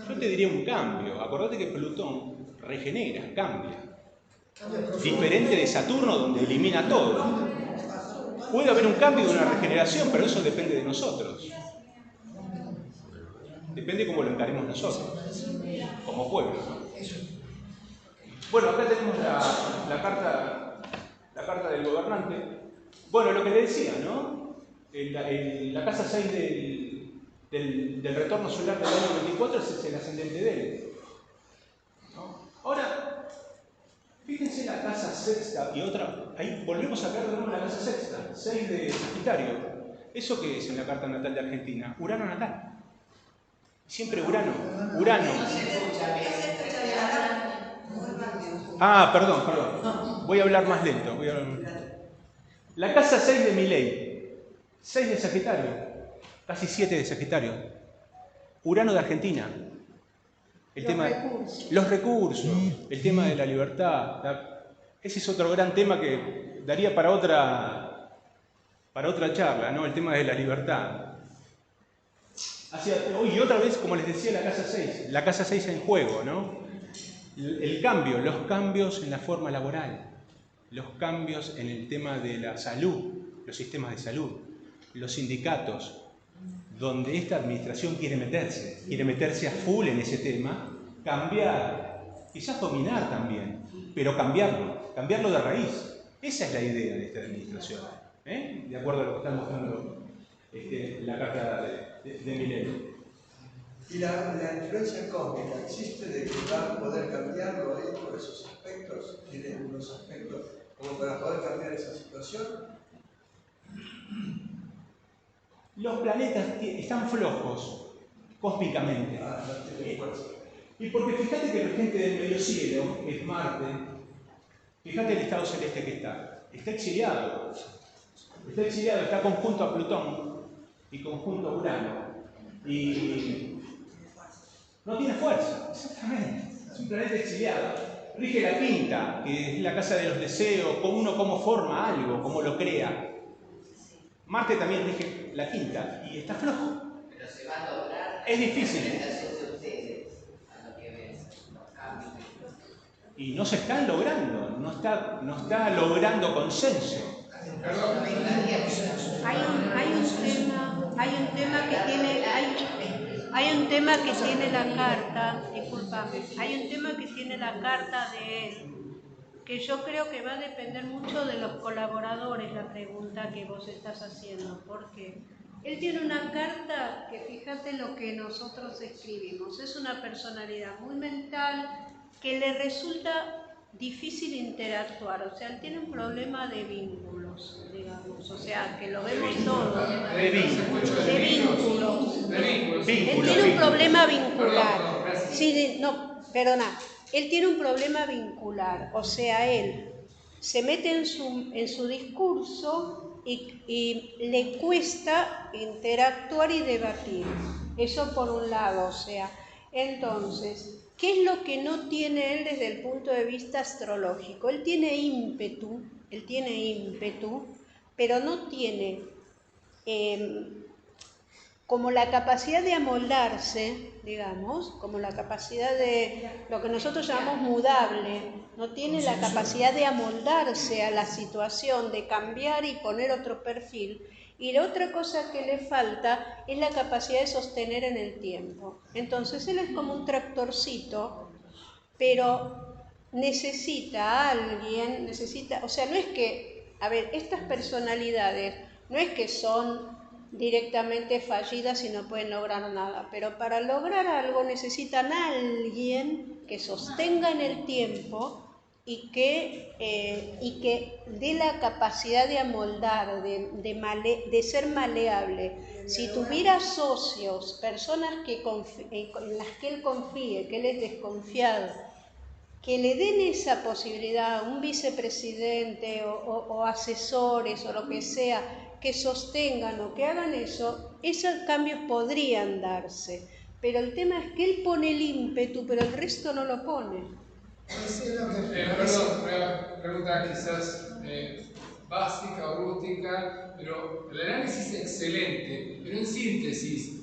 Yo te diría un cambio. Acordate que Plutón regenera, cambia. Diferente de Saturno, donde elimina todo. Puede haber un cambio de una regeneración, pero eso depende de nosotros. Depende cómo lo encaremos nosotros, como pueblo, ¿no? Bueno, acá tenemos la carta del gobernante. Bueno, lo que le decía, ¿no? La casa 6 del retorno solar del año 24 es el ascendente de él, ¿no? Ahora, fíjense la casa sexta y otra, ahí volvemos a ver de nuevo la casa sexta, 6 de Sagitario. ¿Eso qué es en la carta natal de Argentina? Urano natal. Siempre Urano. Ah, perdón. Voy a hablar más lento. La casa 6 de Milei, 6 de Sagitario. Casi 7 de Sagitario. Urano de Argentina. Los recursos, el tema de la libertad. Ese es otro gran tema que daría para otra charla, ¿no? El tema de la libertad. Y otra vez, como les decía, la casa 6 en juego, ¿no? El cambio, los cambios en la forma laboral, los cambios en el tema de la salud, los sistemas de salud, los sindicatos, donde esta administración quiere meterse a full en ese tema, cambiar quizás dominar también, pero cambiarlo de raíz. Esa es la idea de esta administración, de acuerdo a lo que está mostrando la carta de Milei. ¿Y la influencia cósmica existe de que va a poder cambiarlo ahí por esos aspectos? ¿Tiene unos aspectos como para poder cambiar esa situación? Los planetas están flojos cósmicamente. No tiene fuerza. Y porque fíjate que el regente del medio cielo, que es Marte, fíjate el estado celeste que está exiliado. Está conjunto a Plutón y conjunto a Urano. Y no tiene fuerza, exactamente. Es un planeta exiliado. Rige la quinta, que es la casa de los deseos, cómo forma algo, cómo lo crea. Marte también rige la quinta y está flojo. Pero se va a lograr. Es difícil. De ustedes, a lo que ven, los cambios. Y no se están logrando, no está logrando consenso. Hay un tema que tiene la carta, discúlpame, hay un tema que tiene la carta de él, que yo creo que va a depender mucho de los colaboradores, la pregunta que vos estás haciendo, porque él tiene una carta que fíjate lo que nosotros escribimos, es una personalidad muy mental que le resulta difícil interactuar, o sea, él tiene un problema de vínculos, digamos, o sea, que lo vemos todos, de vínculos. Él tiene un problema vincular. Sí, no, perdona, él tiene un problema vincular, o sea, él se mete en su discurso y le cuesta interactuar y debatir. Eso por un lado, o sea, entonces, ¿qué es lo que no tiene él desde el punto de vista astrológico? Él tiene ímpetu, pero no tiene como la capacidad de amoldarse, digamos, como la capacidad de lo que nosotros llamamos mudable, no tiene la capacidad de amoldarse a la situación, de cambiar y poner otro perfil. Y la otra cosa que le falta es la capacidad de sostener en el tiempo. Entonces él es como un tractorcito, pero necesita a alguien, o sea, no es que, a ver, estas personalidades no es que son directamente fallidas y no pueden lograr nada, pero para lograr algo necesitan a alguien que sostenga en el tiempo y que dé la capacidad de amoldar, de ser maleable. Si tuviera socios, personas en las que él confíe, que él es desconfiado, que le den esa posibilidad, un vicepresidente o asesores o lo que sea, que sostengan o que hagan eso, esos cambios podrían darse. Pero el tema es que él pone el ímpetu, pero el resto no lo pone. Perdón, una pregunta quizás básica o rústica, pero el análisis es excelente, pero en síntesis,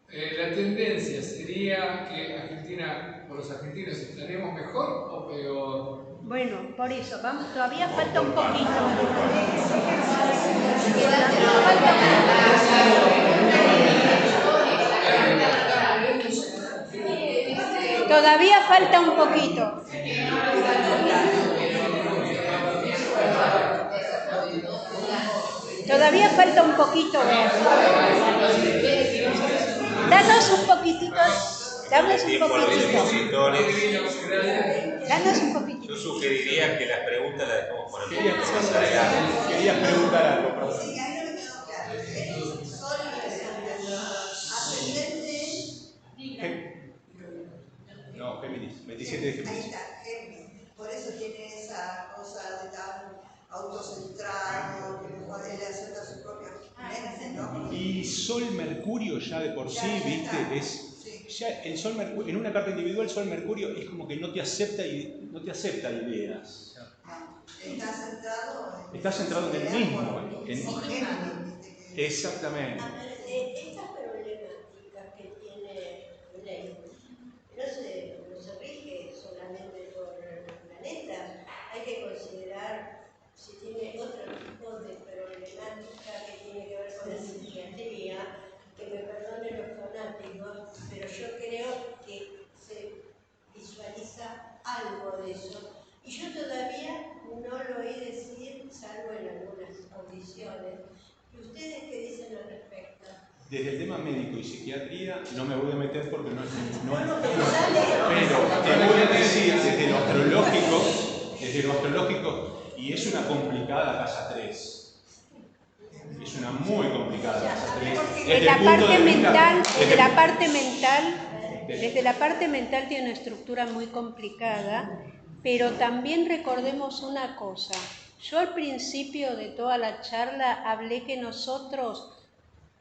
la tendencia sería que Argentina, o los argentinos, estaremos mejor o peor. Bueno, por eso, vamos, todavía falta un poquito. Todavía falta un poquito. Todavía falta un poquito. Danos un poquitito. Danos un poquitito. Danos un poquitito. Yo sugeriría que las preguntas las dejemos para el Querías preguntar algo, perdón. Sí, ahí no me quedó claro. El sol ascendente. No, Géminis, 27 de Géminis. Ahí está, Géminis. Por eso tiene esa cosa de tan autocentrado, que mejor él acepta su propia mente, ¿no? Y Sol-Mercurio ya de por sí, viste, es... Ya el Sol Mercurio, en una carta individual, Sol Mercurio es como que no te acepta ideas. Está centrado en el mismo. Exactamente. Estas problemáticas que tiene Milei no se rige solamente por los planetas, hay que considerar si tiene otro tipo de problemática que tiene que ver con la psiquiatría. Que me perdonen los fanáticos, pero yo creo que se visualiza ¿Y ustedes qué dicen al respecto? Desde el tema médico y psiquiatría no me voy a meter porque no es... pero te voy a decir desde lo astrológico, y es una complicada casa 3. Es una muy complicada casa 3. Desde la parte mental tiene una estructura muy complicada, pero también recordemos una cosa. Yo al principio de toda la charla hablé que nosotros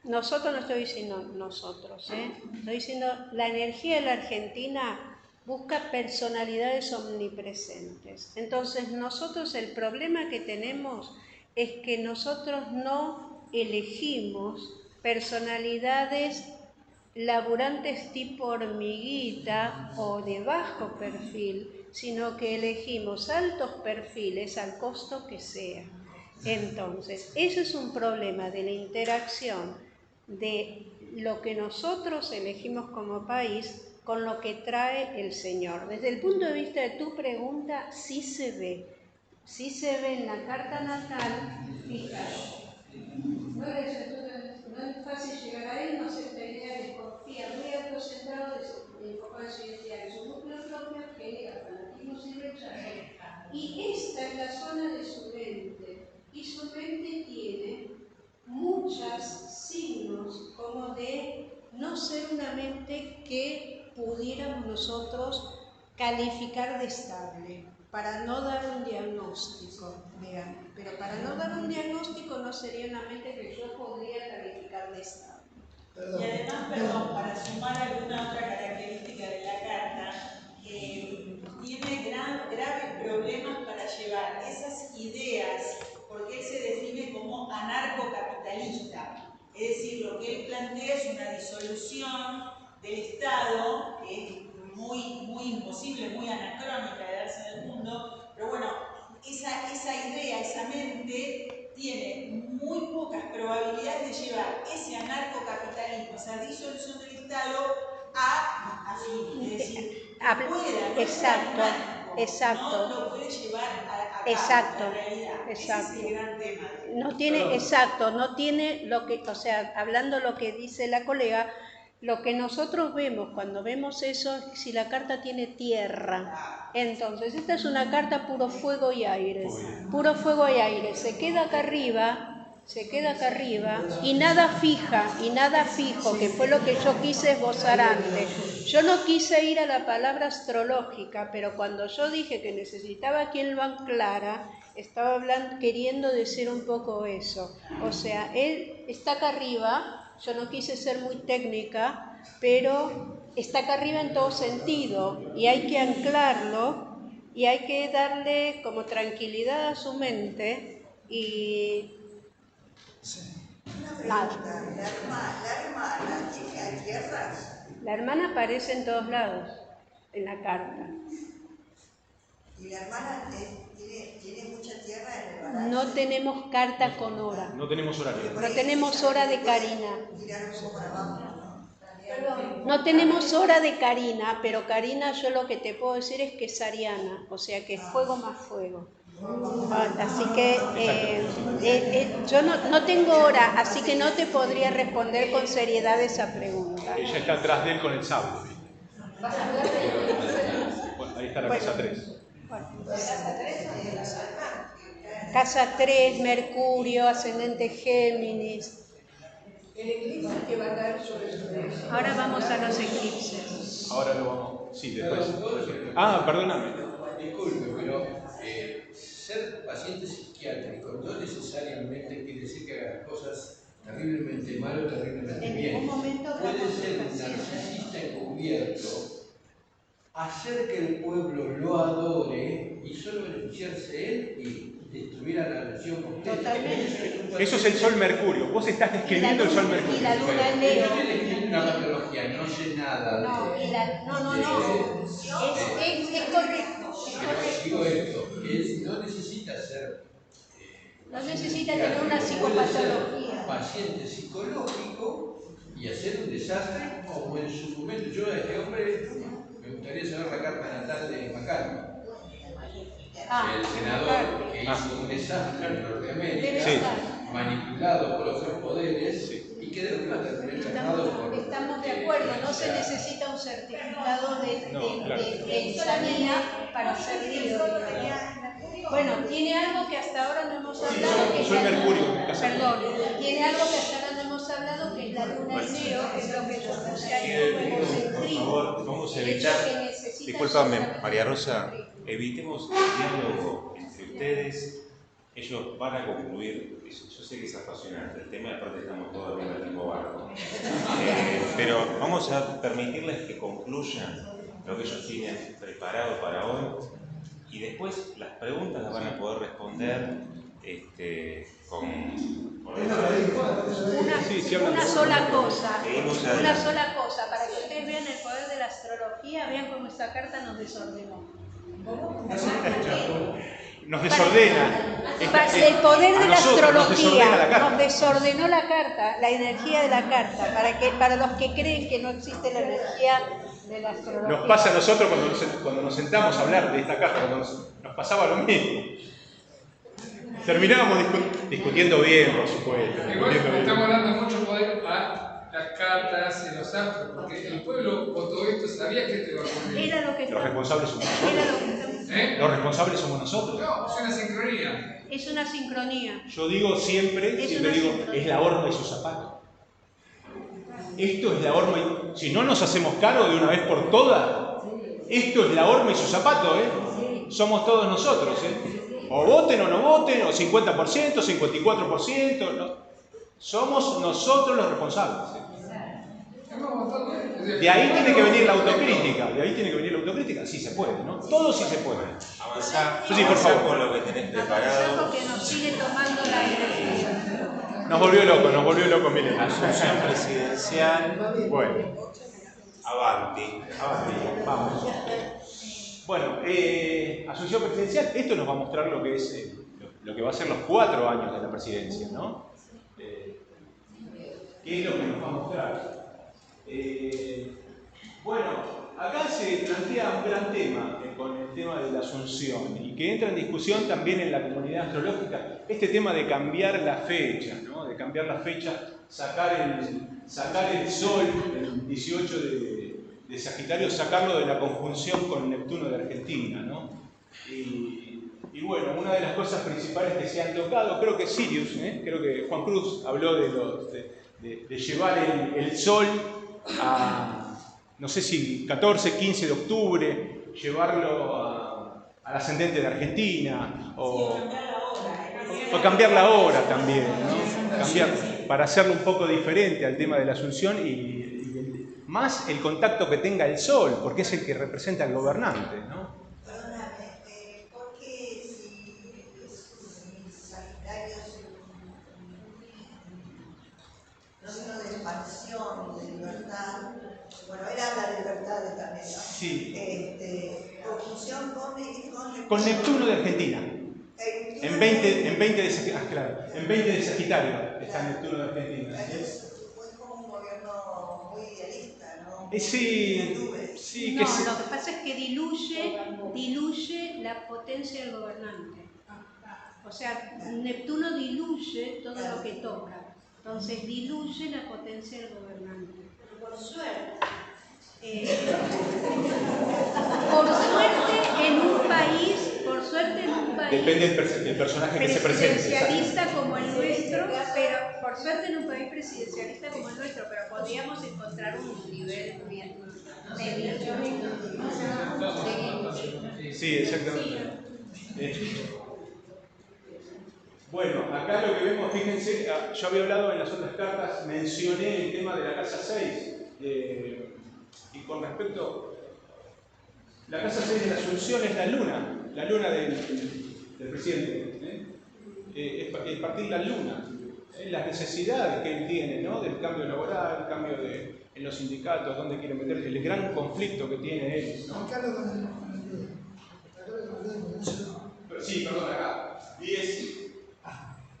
no estoy diciendo nosotros, estoy diciendo la energía de la Argentina busca personalidades omnipresentes. Entonces nosotros el problema que tenemos es que nosotros no elegimos personalidades laburantes tipo hormiguita o de bajo perfil, sino que elegimos altos perfiles al costo que sea. Entonces, eso es un problema de la interacción de lo que nosotros elegimos como país con lo que trae el Señor. Desde el punto de vista de tu pregunta, sí se ve en la carta natal, fíjate. No es fácil llegar a él, no acepta idea, desconfía, muy autocentrado, enfocado en su identidad, en su núcleo propio, genera fanatismos y rechazo. Y esta es la zona de su mente, y su mente tiene muchos signos como de no ser una mente que pudiéramos nosotros calificar de estable, para no dar un diagnóstico, digamos. Pero para no dar un diagnóstico no sería una mente que yo podría calificar de estable. Y además, para sumar alguna otra característica de la carta, tiene graves problemas para llevar esas ideas, porque él se define como anarcocapitalista. Es decir, lo que él plantea es una disolución del Estado, que es muy imposible, muy anacrónica de darse en el mundo, pero bueno, esa idea, esa mente, tiene muy pocas probabilidades de llevar ese anarcocapitalismo, esa disolución del Estado a fin. Es decir, exacto. No lo puede llevar a cabo, la realidad. Ese es el gran tema. No tiene lo que, o sea, hablando lo que dice la colega, lo que nosotros vemos cuando vemos eso es si la carta tiene tierra. Entonces, esta es una carta puro fuego y aire. Puro fuego y aire. Se queda acá arriba y nada fija y nada fijo, que fue lo que yo quise esbozar antes. Yo no quise ir a la palabra astrológica, pero cuando yo dije que necesitaba quien lo anclara, estaba queriendo decir un poco eso. O sea, él está acá arriba. Yo no quise ser muy técnica, pero está acá arriba en todo sentido y hay que anclarlo y hay que darle como tranquilidad a su mente y... Una pregunta, ¿la hermana tiene tierras? La hermana aparece en todos lados, en la carta. ¿Y la hermana tiene mucha tierra en el balance? No tenemos carta con hora. No tenemos horario. No tenemos hora de Karina. Tirar un poco para abajo. No tenemos hora de Karina, pero Karina yo lo que te puedo decir es que es ariana, o sea que es fuego más fuego. Así que yo no tengo hora, así que no te podría responder con seriedad esa pregunta. Ella está atrás de él con el sable. Bueno, ahí está la casa 3. Casa 3, Mercurio, ascendente Géminis. El eclipse que va a caer sobre su derecha. Ahora vamos a los eclipses. Ahora lo vamos. Sí, después. Ah, perdóname. Disculpe, pero ser paciente psiquiátrico no necesariamente quiere decir que haga cosas terriblemente mal o terriblemente bien. Puede ser un narcisista encubierto, hacer que el pueblo lo adore y solo beneficiarse él y destruir a la nación completa. Eso es el Sol Mercurio. Vos estás describiendo el Sol Mercurio. Y la luna en Leo. Yo estoy describiendo una patología, no sé nada. No. Es correcto. Pero digo esto, él no necesita ser... No necesita tener una psicopatología. Paciente psicológico y hacer un desastre como en su momento. Yo a este hombre me gustaría saber la carta natal de McCarthy, el senador que hizo un desastre en Norteamérica. Sí. manipulado por otros poderes y que debe terminar ganado por... Estamos de acuerdo, no se necesita un certificado de insanidad para ser líder. Bueno, tiene algo que hasta ahora no hemos hablado, que es la luna. Perdón, tiene algo que hasta ahora no hemos hablado, que es la luna en Leo, que es lo que yo puse ahí como egocentrismo. Por favor, vamos a evitar. Discúlpame, María Rosa, evitemos el diálogo entre ustedes. Ellos van a concluir, yo sé que es apasionante el tema, aparte estamos todos en el mismo barco. Pero vamos a permitirles que concluyan lo que ellos tienen preparado para hoy y después las preguntas las van a poder responder con una sola cosa, para que ustedes vean el poder de la astrología, vean cómo esta carta nos desordenó. Nos desordena. El poder de la astrología nos desordenó la carta, la energía de la carta, para los que creen que no existe la energía de la astrología. Nos pasa a nosotros cuando nos sentamos a hablar de esta carta, cuando nos pasaba lo mismo. Terminábamos discutiendo bien, por supuesto. Igual estamos dando mucho poder a las cartas y los astros, porque el pueblo con todo esto sabía que esto iba a ocurrir. Los responsables somos nosotros. Los responsables somos nosotros. No, es una sincronía. Es una sincronía. Yo digo siempre digo, es la horma y su zapato. Esto es la horma y... Si no nos hacemos cargo de una vez por todas, esto es la horma y su zapato, Somos todos nosotros, O voten o no voten, o 50%, 54%, no. Somos nosotros los responsables. De ahí tiene que venir la autocrítica. Sí se puede, ¿no? Todo sí se puede. Avanzar, sí, por favor. Con lo que tenés preparado. Porque nos sigue tomando la energía. Nos volvió loco, miren. Asunción presidencial. Bueno. Avanti, vamos. Bueno, asunción presidencial, esto nos va a mostrar lo que es lo que va a ser los 4 años de la presidencia, ¿no? ¿Qué es lo que nos va a mostrar? Bueno, acá se plantea un gran tema con el tema de la asunción y que entra en discusión también en la comunidad astrológica este tema de cambiar la fecha, ¿no? De cambiar la fecha, sacar el Sol, el 18 de Sagitario, sacarlo de la conjunción con Neptuno de Argentina, ¿no? Y bueno, una de las cosas principales que se han tocado, creo que Sirius, creo que Juan Cruz habló de llevar el Sol a, no sé si 14, 15 de octubre, llevarlo al ascendente de Argentina, o cambiar la hora también, ¿no? Para hacerlo un poco diferente al tema de la Asunción y más el contacto que tenga el Sol, porque es el que representa al gobernante, ¿no? Perdóname, ¿por qué si Sagitario es un signo de expansión, de libertad? Bueno, él habla de libertades también, ¿no? Sí. Conjunción con Neptuno de Argentina. En 20 de Sagitario está Neptuno de Argentina. Fue como un gobierno muy idealista, ¿no? Sí, no, lo que pasa es que diluye la potencia del gobernante. O sea, Neptuno diluye todo lo que toca. Entonces diluye la potencia del gobernante. Por suerte. Por suerte en un país depende del personaje que se presente. Presidencialista como el nuestro, pero por suerte en un país presidencialista como el nuestro, pero podríamos encontrar un nivel medio. Sí, exactamente. Bueno, acá lo que vemos, fíjense, yo había hablado en las otras cartas, mencioné el tema de la casa 6, y con respecto, la casa 6 de la Asunción es la luna del presidente, es partir la luna, las necesidades que él tiene, ¿no? Del cambio laboral, el cambio en los sindicatos, dónde quiere meter, el gran conflicto que tiene él, ¿no? Sí, perdón, acá, 10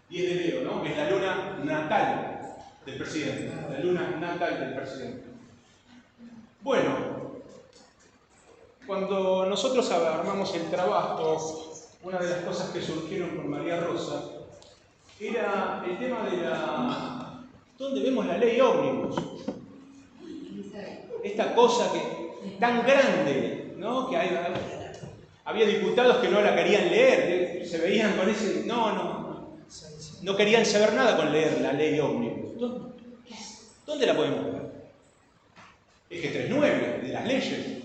de Leo, ¿no? Es la luna natal del presidente, la luna natal del presidente. Bueno, cuando nosotros armamos el trabajo, una de las cosas que surgieron con María Rosa era el tema de la... ¿Dónde vemos la ley ómnibus? Esta cosa que tan grande, ¿no? Que había diputados que no la querían leer, se veían con ese... No querían saber nada con leer la ley ómnibus. ¿Dónde la podemos ver? Eje 39, de las leyes.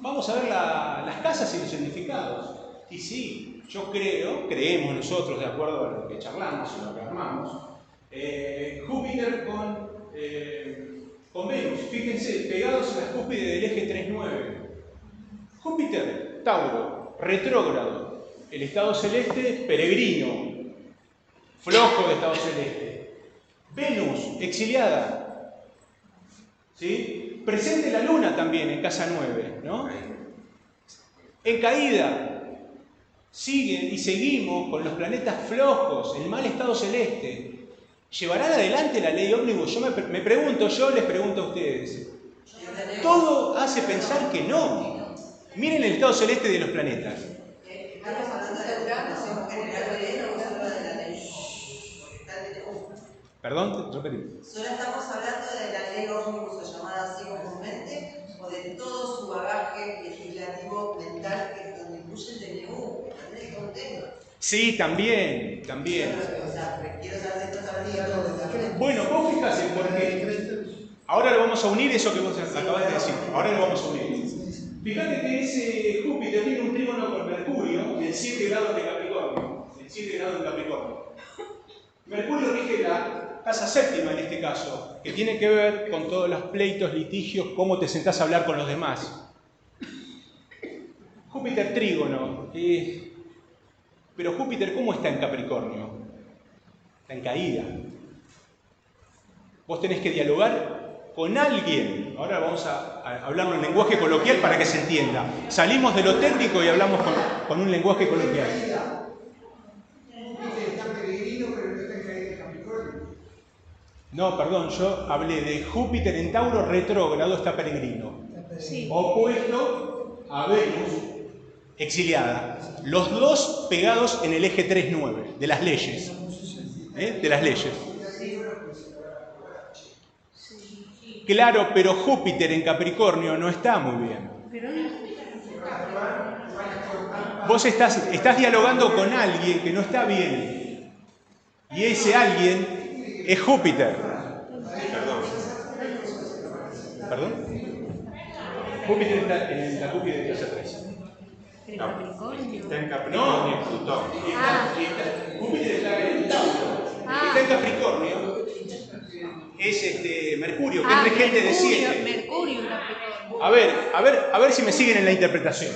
Vamos a ver las casas y los significados. Y sí, yo creemos nosotros, de acuerdo a lo que charlamos y lo que armamos, Júpiter con Venus, fíjense, pegados en las cúspides del eje 39. Júpiter, Tauro, retrógrado, el estado celeste, peregrino, flojo de estado celeste. Venus, exiliada, ¿sí? Presente la luna también en casa 9, ¿no? En caída. Siguen y seguimos con los planetas flojos, el mal estado celeste. ¿Llevarán adelante la ley ómnibus? Yo me pregunto, yo les pregunto a ustedes. Todo hace pensar que no. Miren el estado celeste de los planetas. Estamos hablando de la general de ley, no solo de la ley. Perdón, repetí. Solo estamos hablando de la ley ómnibus, llamada así comúnmente, o de todo su bagaje legislativo mental, que es donde incluye el DNU. Sí, también. Quiero saber si estás hablando. Bueno, vos fijate, porque ahora lo vamos a unir, eso que vos acabas de decir. Ahora lo vamos a unir. Fíjate que ese Júpiter tiene un trígono con Mercurio en 7 grados de Capricornio. En 7 grados de Capricornio. Mercurio rige la casa séptima en este caso, que tiene que ver con todos los pleitos, litigios, cómo te sentás a hablar con los demás. Júpiter trígono. Pero Júpiter, ¿cómo está en Capricornio? Está en caída. Vos tenés que dialogar con alguien. Ahora vamos a hablarlo en lenguaje coloquial para que se entienda. Salimos de lo técnico y hablamos con un lenguaje coloquial. No, perdón, yo hablé de Júpiter en Tauro retrógrado, está peregrino. Sí. Opuesto a Venus, exiliada. Los dos pegados en el eje 3-9, de las leyes. De las leyes. Claro, pero Júpiter en Capricornio no está muy bien. Vos estás dialogando con alguien que no está bien. Y ese alguien es Júpiter. ¿Perdón? Júpiter está en la cúspide de casa 3. Está en Capricornio y Plutón. Júpiter está en Tauro. Está en Capricornio. Es Mercurio, que es regente de 7. Mercurio en Capricornio. A ver si me siguen en la interpretación.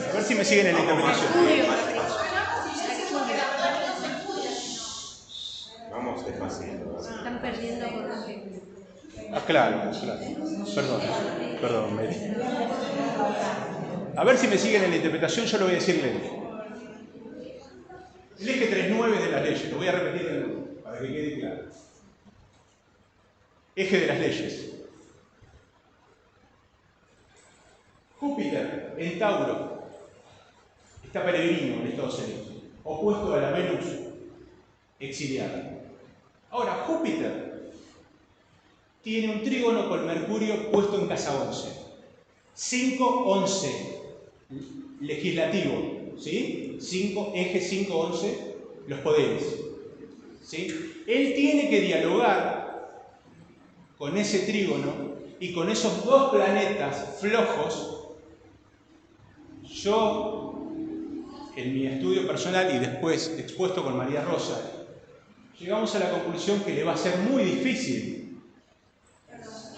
Vamos despacito. Se están perdiendo por los tiempos. Claro. Perdón, Mary. A ver si me siguen en la interpretación, yo lo voy a decir lento. El eje 3-9 de las leyes, lo voy a repetir de nuevo, para que quede claro. Eje de las leyes. Júpiter en Tauro está peregrino en Estados Unidos, opuesto a la Venus exiliada. Ahora, Júpiter tiene un trígono con Mercurio puesto en casa 11. 5-11, legislativo, ¿sí? Eje 5-11, los poderes, ¿sí? Él tiene que dialogar con ese trígono y con esos dos planetas flojos. Yo, en mi estudio personal y después expuesto con María Rosa, llegamos a la conclusión que le va a ser muy difícil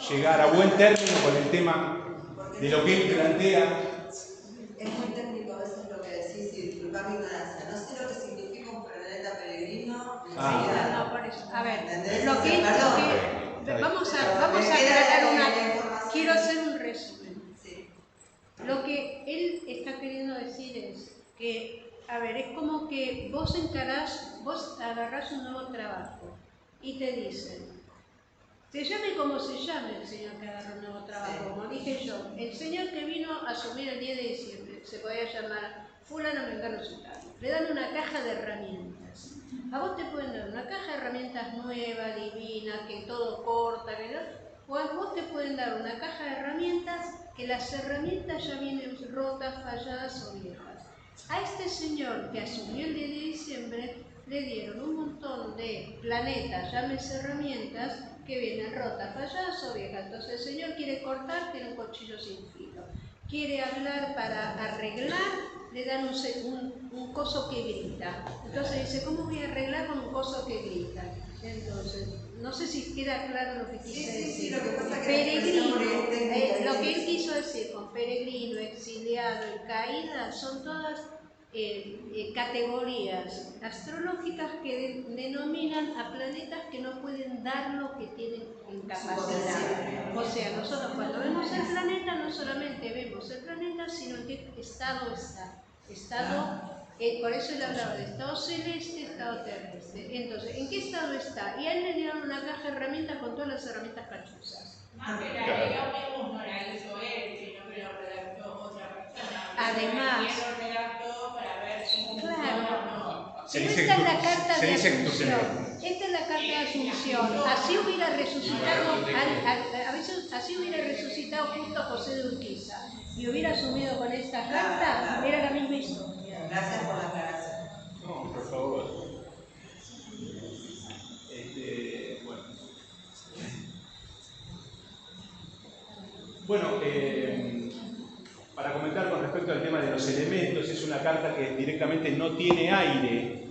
llegar a buen término con el tema de lo que él plantea. Es muy técnico a veces lo que decís y disculpad mi ignorancia. No sé lo que significa un planeta peregrino. No, por eso. A ver, vamos a aclarar una... Quiero hacer un resumen. Sí. Lo que él está queriendo decir es que, a ver, es como que vos agarrás un nuevo trabajo y te dicen, se llame como se llame el señor que agarró un nuevo trabajo, como dije yo, el señor que vino a asumir el 10 de diciembre, se podía llamar fulano, mengano, sultano. Le dan una caja de herramientas. A vos te pueden dar una caja de herramientas nueva, divina, que todo corta, o a vos te pueden dar una caja de herramientas que las herramientas ya vienen rotas, falladas o viejas. A este señor que asumió el 10 de diciembre le dieron un montón de planetas, llámese herramientas, que vienen rotas, falladas o viejas. Entonces el señor quiere cortar, tiene un cuchillo sin filo. Quiere hablar para arreglar, le dan un coso que grita. Entonces dice, ¿cómo voy a arreglar con un coso que grita? Entonces, no sé si queda claro lo que quise decir. Sí, lo que pasa que peregrino, lo que él quiso decir con peregrino, exiliado y caída son todas categorías astrológicas que denominan a planetas que no pueden dar lo que tienen en capacidad. O sea, nosotros cuando vemos el planeta no solamente vemos el planeta, sino en qué estado está. Por eso él hablaba de estado celeste, estado terrestre. Entonces, ¿en qué estado está? Y a él le dieron una caja de herramientas con todas las herramientas cachuzas. Más que la ley ómnibus no la hizo él, sino que lo redactó otra persona. Además, él lo redactó para ver si claro, o no. Pero esta es la carta de Asunción. Esta es la carta de Asunción. Así hubiera resucitado justo José de Urquiza y hubiera asumido con esta carta, era la misma historia. Gracias por la aclaración. No, por favor. Bueno, para comentar con respecto al tema de los elementos, es una carta que directamente no tiene aire,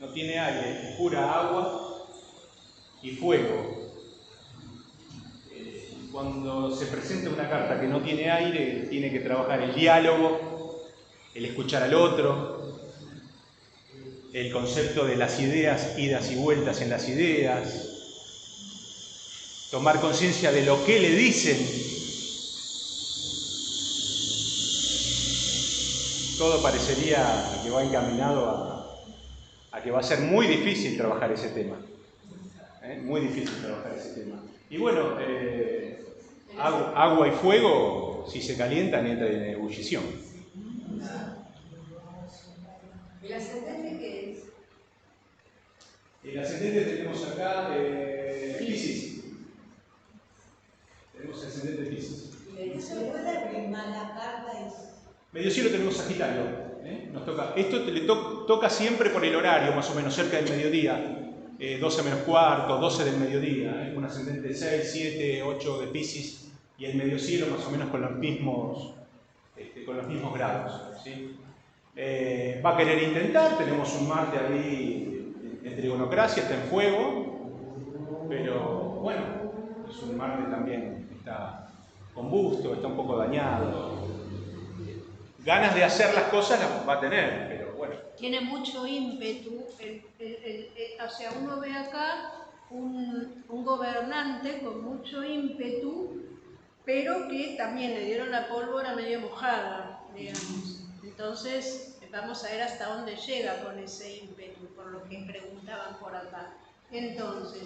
es pura agua y fuego. Cuando se presenta una carta que no tiene aire, tiene que trabajar el diálogo, el escuchar al otro, el concepto de las ideas, idas y vueltas en las ideas, tomar conciencia de lo que le dicen. Todo parecería que va encaminado a que va a ser muy difícil trabajar ese tema. Muy difícil trabajar ese tema. Y bueno, agua y fuego, si se calientan, entran en ebullición. ¿El ascendente qué es? El ascendente tenemos acá Piscis. Tenemos ascendente Piscis. ¿Y se puede primar la carta? Medio cielo tenemos Sagitario. Nos toca. Esto le toca siempre por el horario, más o menos cerca del mediodía. 12 menos cuarto, 12 del mediodía. Un ascendente 6, 7, 8 de Piscis. Y el medio cielo más o menos con los mismos grados. ¿Sí? Va a querer intentar. Tenemos un Marte ahí en trigonocracia, está en fuego. Pero bueno, es un Marte también que está combusto, está un poco dañado. Ganas de hacer las cosas las va a tener, pero bueno. Tiene mucho ímpetu. O sea, uno ve acá un gobernante con mucho ímpetu, pero que también le dieron la pólvora medio mojada, digamos. Entonces, vamos a ver hasta dónde llega con ese ímpetu, por lo que preguntaban por acá. Entonces,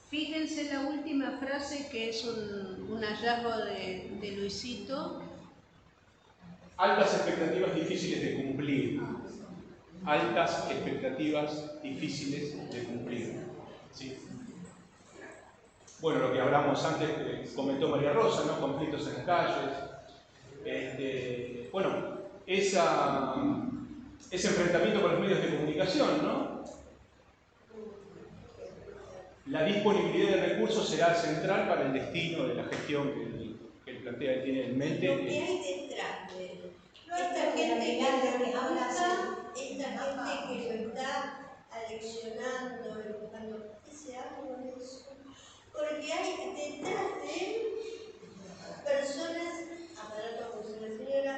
fíjense la última frase, que es un hallazgo de Luisito. Altas expectativas difíciles de cumplir. Altas expectativas difíciles de cumplir. ¿Sí? Bueno, lo que hablamos antes, comentó María Rosa, ¿no? Conflictos en las calles. Bueno, ese enfrentamiento con los medios de comunicación, ¿no? La disponibilidad de recursos será central para el destino de la gestión que él plantea y tiene en mente. Lo que hay detrás de él. Esta gente que habla, esta gente que lo está aleccionando, empujando, ese algo de eso. Porque hay detrás de él personas, aparatos como la señora,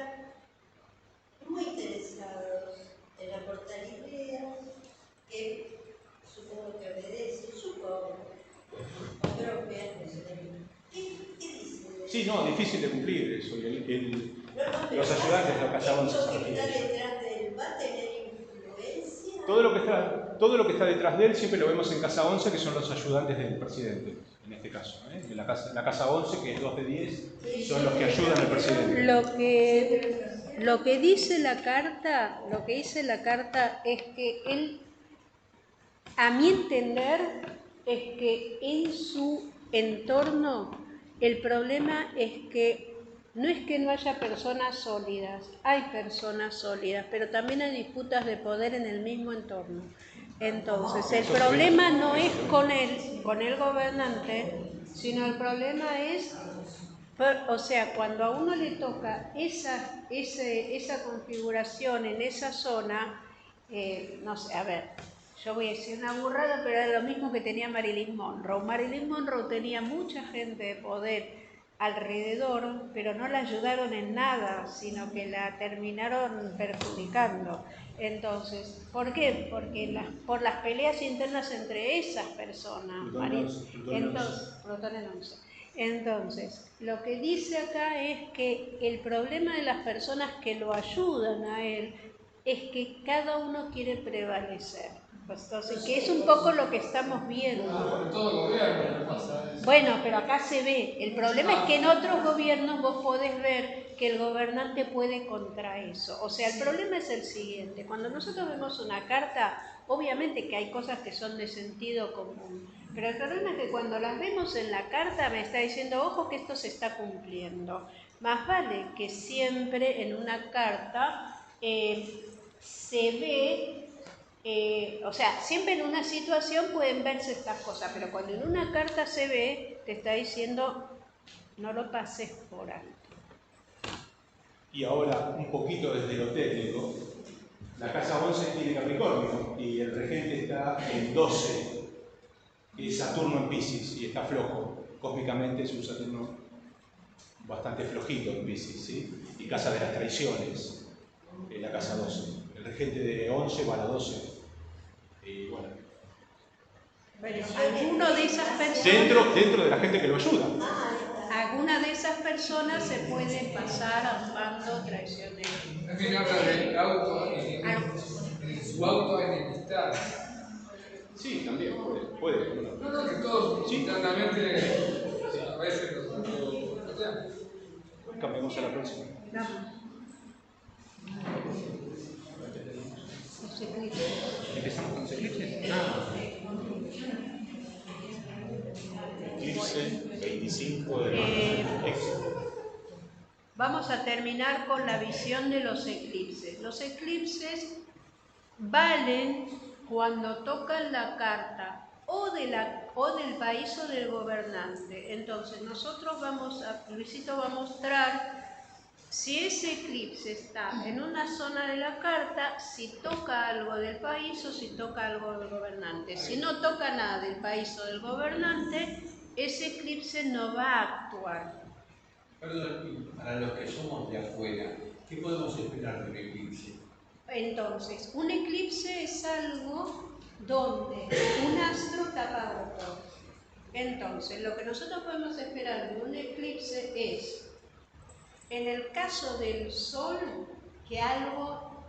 muy interesados en aportar ideas que supongo que obedecen, supongo, propias. ¿Qué dice? Sí, no, difícil de cumplir eso. Los ayudantes de la Casa 11 se refieren. ¿Va a tener influencia? Todo lo que está detrás de él siempre lo vemos en Casa 11, que son los ayudantes del presidente, en este caso. En la casa 11, que es 2 de 10, son los que ayudan al presidente. Lo que dice la carta es que él a mi entender, es que en su entorno el problema es que no es que no haya personas sólidas, hay personas sólidas, pero también hay disputas de poder en el mismo entorno. Entonces, el problema no es con el gobernante, sino el problema es, o sea, cuando a uno le toca esa configuración en esa zona, no sé, a ver, yo voy a decir una burrada, pero era lo mismo que tenía Marilyn Monroe. Marilyn Monroe tenía mucha gente de poder alrededor, pero no la ayudaron en nada, sino que la terminaron perjudicando. Entonces, ¿por qué? Porque por las peleas internas entre esas personas. Entonces, lo que dice acá es que el problema de las personas que lo ayudan a él es que cada uno quiere prevalecer. Entonces, que es un poco lo que estamos viendo. En todo gobierno pasa eso. Bueno, pero acá se ve. El problema es que en otros gobiernos vos podés ver que el gobernante puede contra eso. O sea, el problema es el siguiente. Cuando nosotros vemos una carta, obviamente que hay cosas que son de sentido común. Pero el problema es que cuando las vemos en la carta me está diciendo, ojo que esto se está cumpliendo. Más vale que siempre en una carta se ve... o sea, siempre en una situación pueden verse estas cosas, pero cuando en una carta se ve, te está diciendo, no lo pases por alto. Y ahora, un poquito desde lo técnico, la casa 11 tiene Capricornio y el regente está en 12, que es Saturno en Piscis, y está flojo. Cósmicamente es un Saturno bastante flojito en Piscis, ¿sí? Y casa de las traiciones, la casa 12. El regente de 11 va a la 12. Y bueno. Bueno, alguno de esas personas... Dentro de la gente que lo ayuda. Algunas de esas personas se pueden pasar a un bando traicionero. También habla del su autoenemistad. Sí, también puede. No, que todos internamente a veces los cambiamos a la próxima. ¿Empezamos con los eclipses? Eclipse 25 de Vamos a terminar con la visión de los eclipses. Los eclipses valen cuando tocan la carta o del país o del gobernante. Entonces Luisito va a mostrar si ese eclipse está en una zona de la carta, si toca algo del país o si toca algo del gobernante. Si no toca nada del país o del gobernante, ese eclipse no va a actuar. Perdón, para los que somos de afuera, ¿qué podemos esperar de un eclipse? Entonces, un eclipse es algo donde un astro tapa otro. Entonces, lo que nosotros podemos esperar de un eclipse es, en el caso del Sol, que algo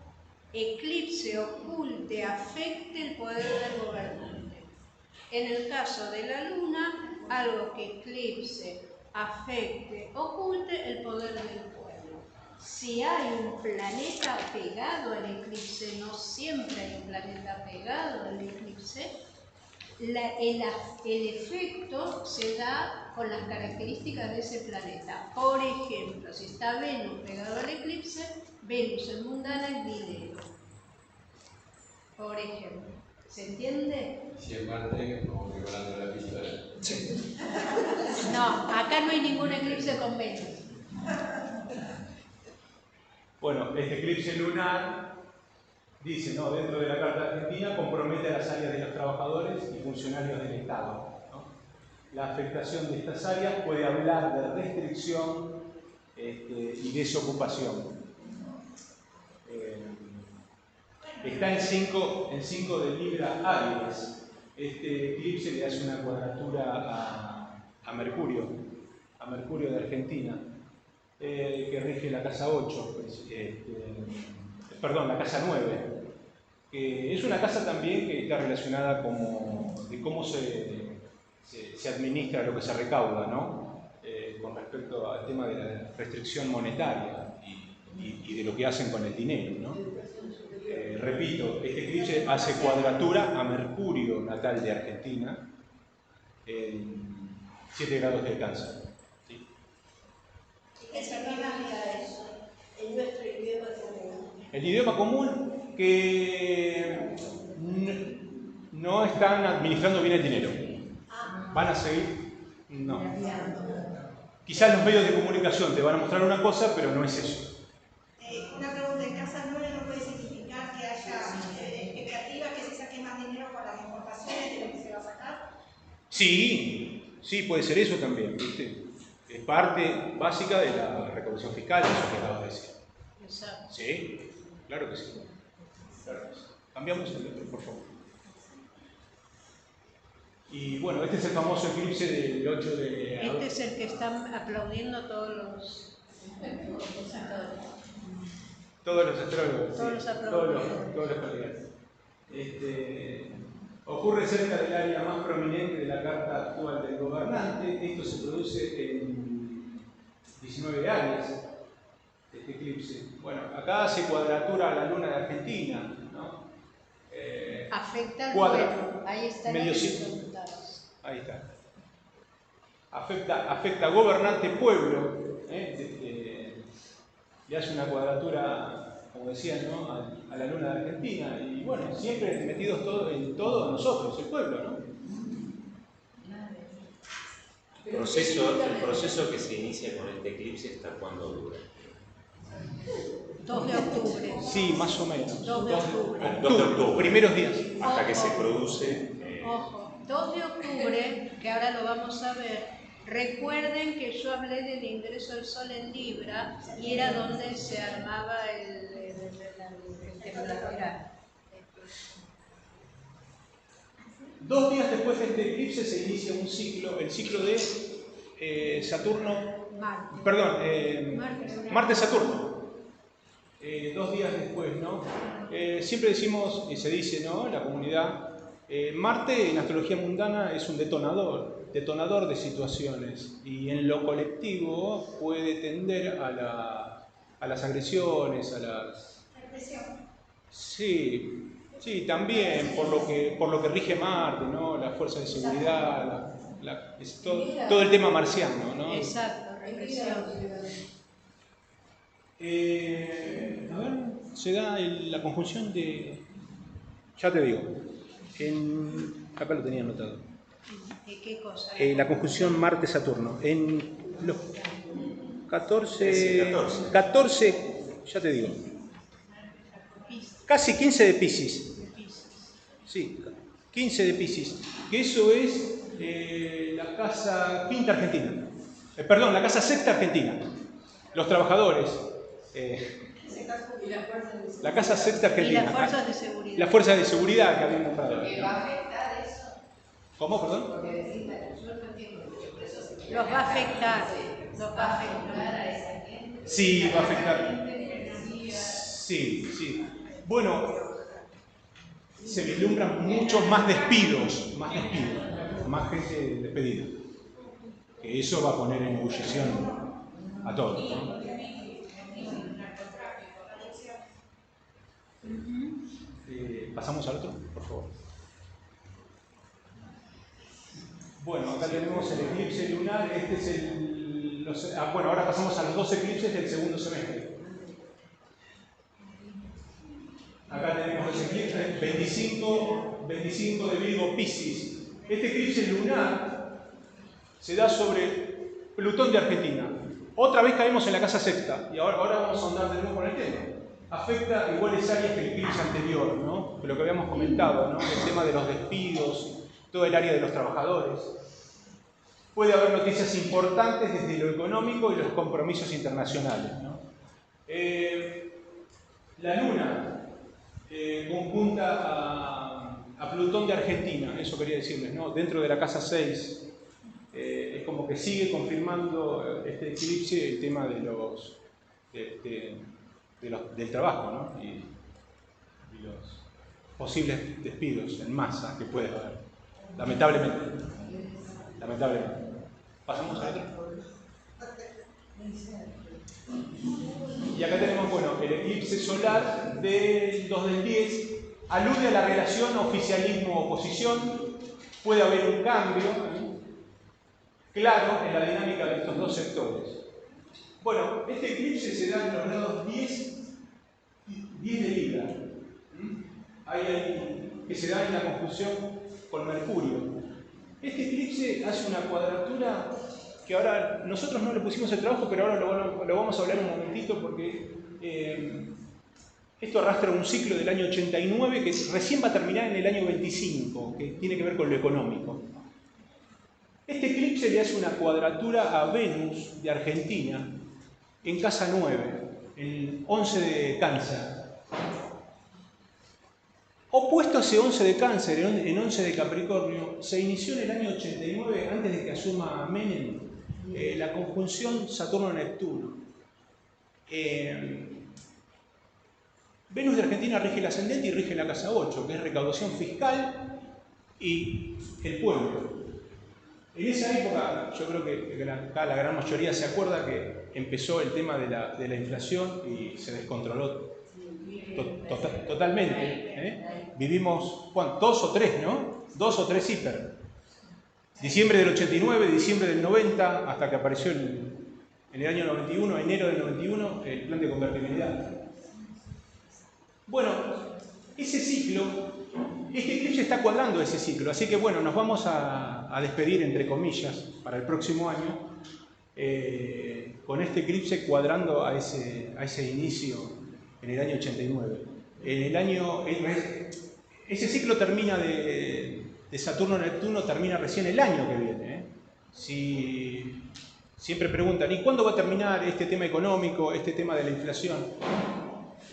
eclipse, oculte, afecte el poder del gobernante. En el caso de la Luna, algo que eclipse, afecte, oculte el poder del pueblo. Si hay un planeta pegado al eclipse, no siempre hay un planeta pegado al eclipse, el efecto se da con las características de ese planeta. Por ejemplo, si está Venus pegado al eclipse, Venus en mundana es dinero. Por ejemplo. ¿Se entiende? Si es Marte, como preparando la pistola. Sí. No, acá no hay ningún eclipse con Venus. Bueno, este eclipse lunar dice, ¿no?, dentro de la Carta Argentina, compromete a las áreas de los trabajadores y funcionarios del Estado, ¿no? La afectación de estas áreas puede hablar de restricción y desocupación. Está en 5 de Libra Aries. Este eclipse le hace una cuadratura a Mercurio de Argentina, que rige la casa 8, perdón, la casa 9. Es una casa también que está relacionada de cómo se administra lo que se recauda, ¿no? Con respecto al tema de la restricción monetaria y de lo que hacen con el dinero, ¿no? repito, este eclipse hace cuadratura a Mercurio natal de Argentina en 7 grados de Cáncer. ¿Sí? ¿Qué significa eso en nuestro idioma común? El idioma común que no están administrando bien el dinero. ¿Van a seguir? No. Quizás los medios de comunicación te van a mostrar una cosa, pero no es eso. Una pregunta, ¿en casa nueva no puede significar que haya expectativas que se saque más dinero por las importaciones de lo que se va a sacar? Sí, sí, puede ser eso también, ¿viste? Es parte básica de la recaudación fiscal, eso que acabas de decir. Exacto. Sí, claro que sí. Claro que sí. Cambiamos el otro, por favor. Y bueno, este es el famoso eclipse del 8 de agosto. Este es el que están aplaudiendo todos los astrólogos. Todos los astrólogos, todos sí. los astrólogos. Todos los colegas. Ocurre cerca del área más prominente de la carta actual del gobernante. Esto se produce en 19 Aries, este eclipse. Bueno, acá hace cuadratura a la luna de Argentina, ¿no? Afecta al cuadra, pueblo. Ahí están medio los ciclo. resultados. Ahí está. Afecta gobernante pueblo, y hace una cuadratura, como decían, ¿no? a la luna de Argentina. Y bueno, siempre metidos en todo nosotros, el pueblo, ¿no? El proceso que se inicia con este eclipse, ¿hasta cuándo dura? 2 de octubre. Sí, más o menos. 2 de octubre. 2 de octubre. Primeros días. Hasta que se produce. Ojo, 2 de octubre, que ahora lo vamos a ver. Recuerden que yo hablé del ingreso del Sol en Libra y era donde se armaba el temblor. 2 días después de este eclipse se inicia un ciclo, el ciclo de Saturno, Marte-Saturno. 2 días después, ¿no? Siempre decimos, y se dice, ¿no? En la comunidad, Marte en astrología mundana es un detonador de situaciones, y en lo colectivo puede tender a las agresiones, a las... Sí, también por lo que rige Marte, ¿no? La fuerza de seguridad, todo el tema marciano, ¿no? Exacto, represión. A ver, se da la conjunción de... Ya te digo, acá lo tenía anotado. ¿Qué cosa? La conjunción Marte-Saturno. En los 14, ya te digo, casi 15 de Piscis. Sí, 15 de Piscis. Que eso es la casa quinta argentina. La casa sexta argentina. Los trabajadores. La casa sexta argentina. Y las fuerzas de seguridad. Las fuerzas de seguridad que habían nombrado. ¿Porque va a afectar eso? ¿Cómo, perdón? Porque decís, yo no entiendo mucho, por eso sí. Los va a afectar. Los va a afectar a esa gente. Sí, va a afectar. Sí. Bueno, se vislumbran muchos más despidos, más gente despedida. Que eso va a poner en ebullición a todos, ¿no? Pasamos al otro, por favor. Bueno, acá tenemos el eclipse lunar. Este es ahora pasamos a los 2 eclipses del segundo semestre. Acá tenemos los eclipses 25 de Virgo Piscis. Este eclipse lunar se da sobre Plutón de Argentina. Otra vez caemos en la casa sexta, y ahora vamos a andar de nuevo con el tema. Afecta iguales áreas que el eclipse anterior, ¿no? Lo que habíamos comentado, ¿no? El tema de los despidos, todo el área de los trabajadores. Puede haber noticias importantes desde lo económico y los compromisos internacionales, ¿no? La Luna conjunta a Plutón de Argentina, eso quería decirles, ¿no? Dentro de la casa 6, es como que sigue confirmando este eclipse el tema de del trabajo, ¿no? Y los posibles despidos en masa que puede haber, lamentablemente. Pasamos a otro. Y acá tenemos, bueno, el eclipse solar del 2 del 10, alude a la relación oficialismo-oposición, puede haber un cambio claro en la dinámica de estos dos sectores. Bueno, este eclipse se da en los grados 10 de Libra, que se da en la conjunción con Mercurio. Este eclipse hace una cuadratura que ahora nosotros no le pusimos el trabajo, pero ahora lo vamos a hablar un momentito porque esto arrastra un ciclo del año 89 que recién va a terminar en el año 25, que tiene que ver con lo económico. Este eclipse le hace una cuadratura a Venus de Argentina en casa 9, el 11 de Cáncer. Opuesto a ese 11 de Cáncer, en 11 de Capricornio, se inició en el año 89, antes de que asuma Menem, la conjunción Saturno-Neptuno. Venus de Argentina rige el ascendente y rige la casa 8, que es recaudación fiscal y el pueblo. En esa época, yo creo que acá la gran mayoría se acuerda que empezó el tema de la inflación y se descontroló totalmente. Vivimos, ¿cuánto? 2 o 3, ¿no? 2 o 3 hiper. Diciembre del 89, diciembre del 90, hasta que apareció en el año 91, enero del 91, el plan de convertibilidad. Bueno, ese ciclo, este eclipse está cuadrando ese ciclo, así que bueno, nos vamos a despedir, entre comillas, para el próximo año, con este eclipse cuadrando a ese inicio en el año 89. Ese ciclo termina de Saturno-Neptuno, termina recién el año que viene. Si siempre preguntan, ¿y cuándo va a terminar este tema económico, este tema de la inflación?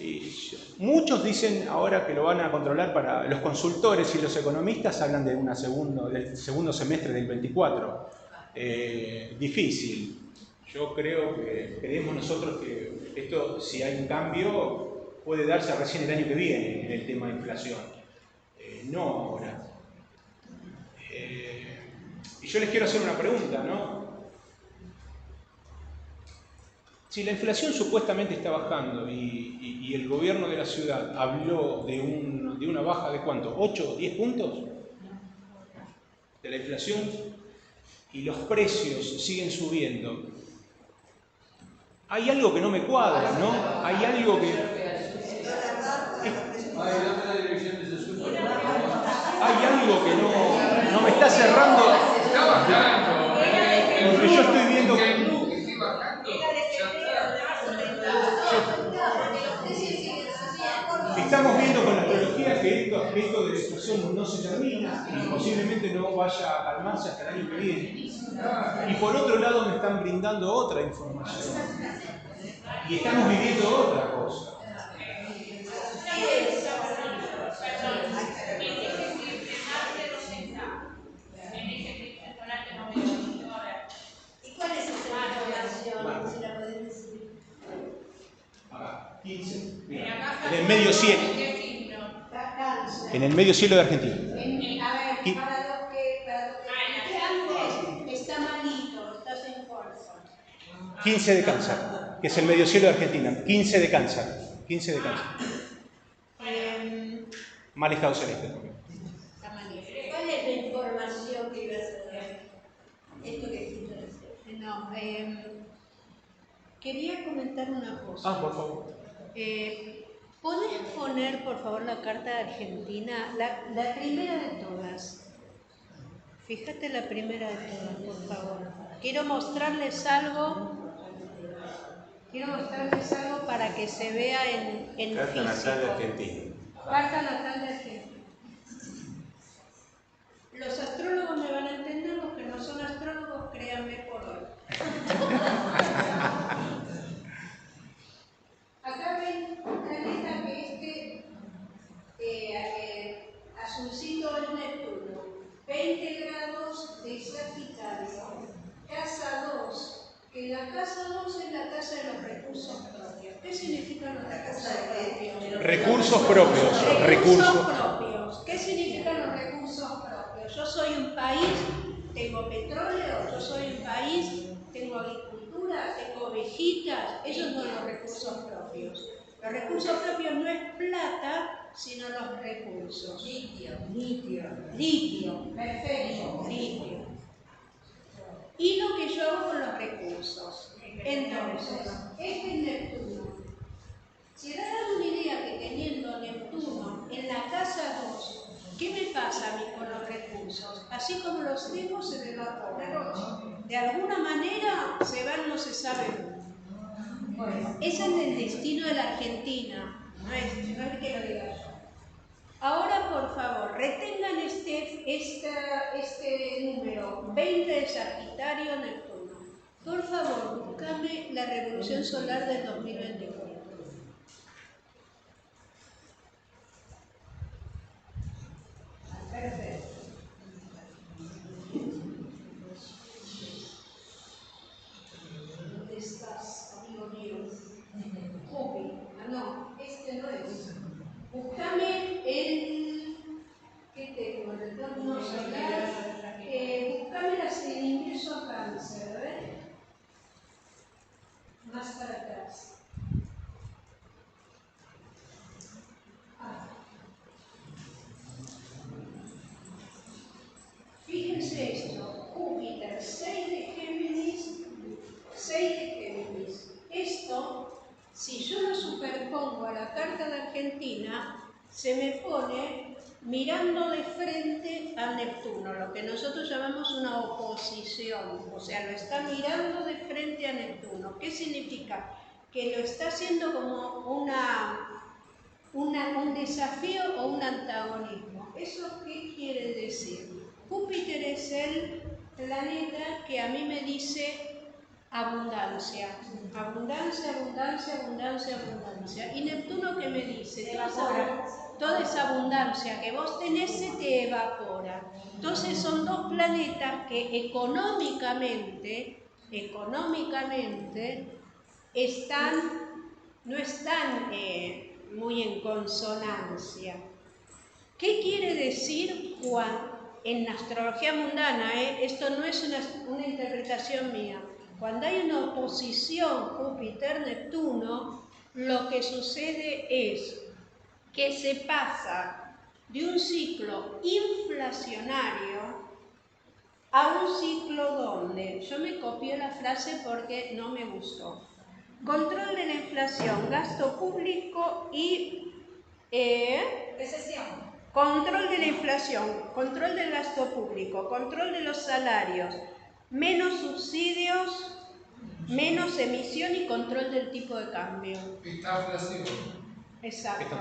Y muchos dicen ahora que lo van a controlar para los consultores y los economistas hablan de del segundo semestre del 24. Difícil. Yo creemos nosotros que esto, si hay un cambio, puede darse recién el año que viene en el tema de inflación. No ahora. Y yo les quiero hacer una pregunta, ¿no? Si la inflación supuestamente está bajando y el gobierno de la ciudad habló de una baja de ¿cuánto? ¿8 o 10 puntos de la inflación? Y los precios siguen subiendo. Hay algo que no me cuadra, ¿no? Hay algo que... Hay algo que no me está cerrando. Está bajando. Porque yo estoy viendo que... Estamos viendo con la astrología que esto de la inflación no se termina y posiblemente no vaya a calmarse hasta el año que viene. Y por otro lado me están brindando otra información. Y estamos viviendo otra cosa. ¿Y cuál es esa información? Si la podés decir. Acá, 15. Mira, en el medio cielo. En el medio cielo de Argentina. A ver, para lo que está malito, estás en fuerza. 15 de Cáncer, que es el medio cielo de Argentina. 15 de Cáncer. 15 de Cáncer. Mal estado celeste. ¿Cuál es la información que ibas a dar? Esto que dijiste recién. No, quería comentar una cosa. Ah, por favor. ¿Podés poner, por favor, la carta de Argentina? La primera de todas. Fíjate la primera de todas, por favor. Quiero mostrarles algo para que se vea en Carta físico. natal de Argentina. Carta natal de Argentina. Los astrólogos me van a entender, los que no son astrólogos, créanme por hoy. Acá ven un planeta que azulcito es Neptuno, 20 grados de Sagitario, casa 2, que la casa 2 es la casa de los recursos propios. ¿Qué significan los recursos propios? Recursos propios. Recursos propios. ¿Qué significan los recursos propios? Yo soy un país, tengo petróleo, yo soy un país, tengo agricultura, tengo vegetales. viejitas, esos son los recursos propios. Los recursos propios no es plata, sino los recursos. Litio. Perfecto, litio. Y lo que yo hago con los recursos. Entonces, este es Neptuno. Si dan una idea que teniendo Neptuno en la casa 2, ¿qué me pasa a mí con los recursos? Así como los tengo, se me evaporan. De alguna manera se van, no se sabe dónde. Bueno, ese es el destino de la Argentina, no es que lo diga yo. Ahora, por favor, retengan este número 20 de Sagitario Neptuno. Por favor, búscame la revolución solar del 2024. Perfecto. ¿Dónde estás, amigo mío? Júpiter. No, este no es. Búscame el... ¿Qué tengo? El retorno solar. Búscame el ingreso a Cáncer, ¿ves? Más para atrás. Fíjense esto, Júpiter, 6 de Géminis, 6 de Géminis. Esto, si yo lo superpongo a la carta de Argentina, se me pone mirando de frente a Neptuno, lo que nosotros llamamos una oposición, o sea, lo está mirando de frente a Neptuno. ¿Qué significa? Que lo está haciendo como un desafío o un antagonismo. ¿Eso qué quiere decir? Júpiter es el planeta que a mí me dice abundancia. Abundancia, abundancia, abundancia, abundancia. Y Neptuno, ¿qué me dice? Toda esa abundancia que vos tenés se te evapora. Entonces son dos planetas que económicamente no están muy en consonancia. ¿Qué quiere decir en astrología mundana? Esto no es una interpretación mía. Cuando hay una oposición Júpiter-Neptuno, lo que sucede es que se pasa de un ciclo inflacionario a un ciclo donde, yo me copié la frase porque no me gustó, control de la inflación, gasto público y recesión. Control de la inflación, control del gasto público, control de los salarios, menos subsidios, menos emisión y control del tipo de cambio. Estaflación. Exacto.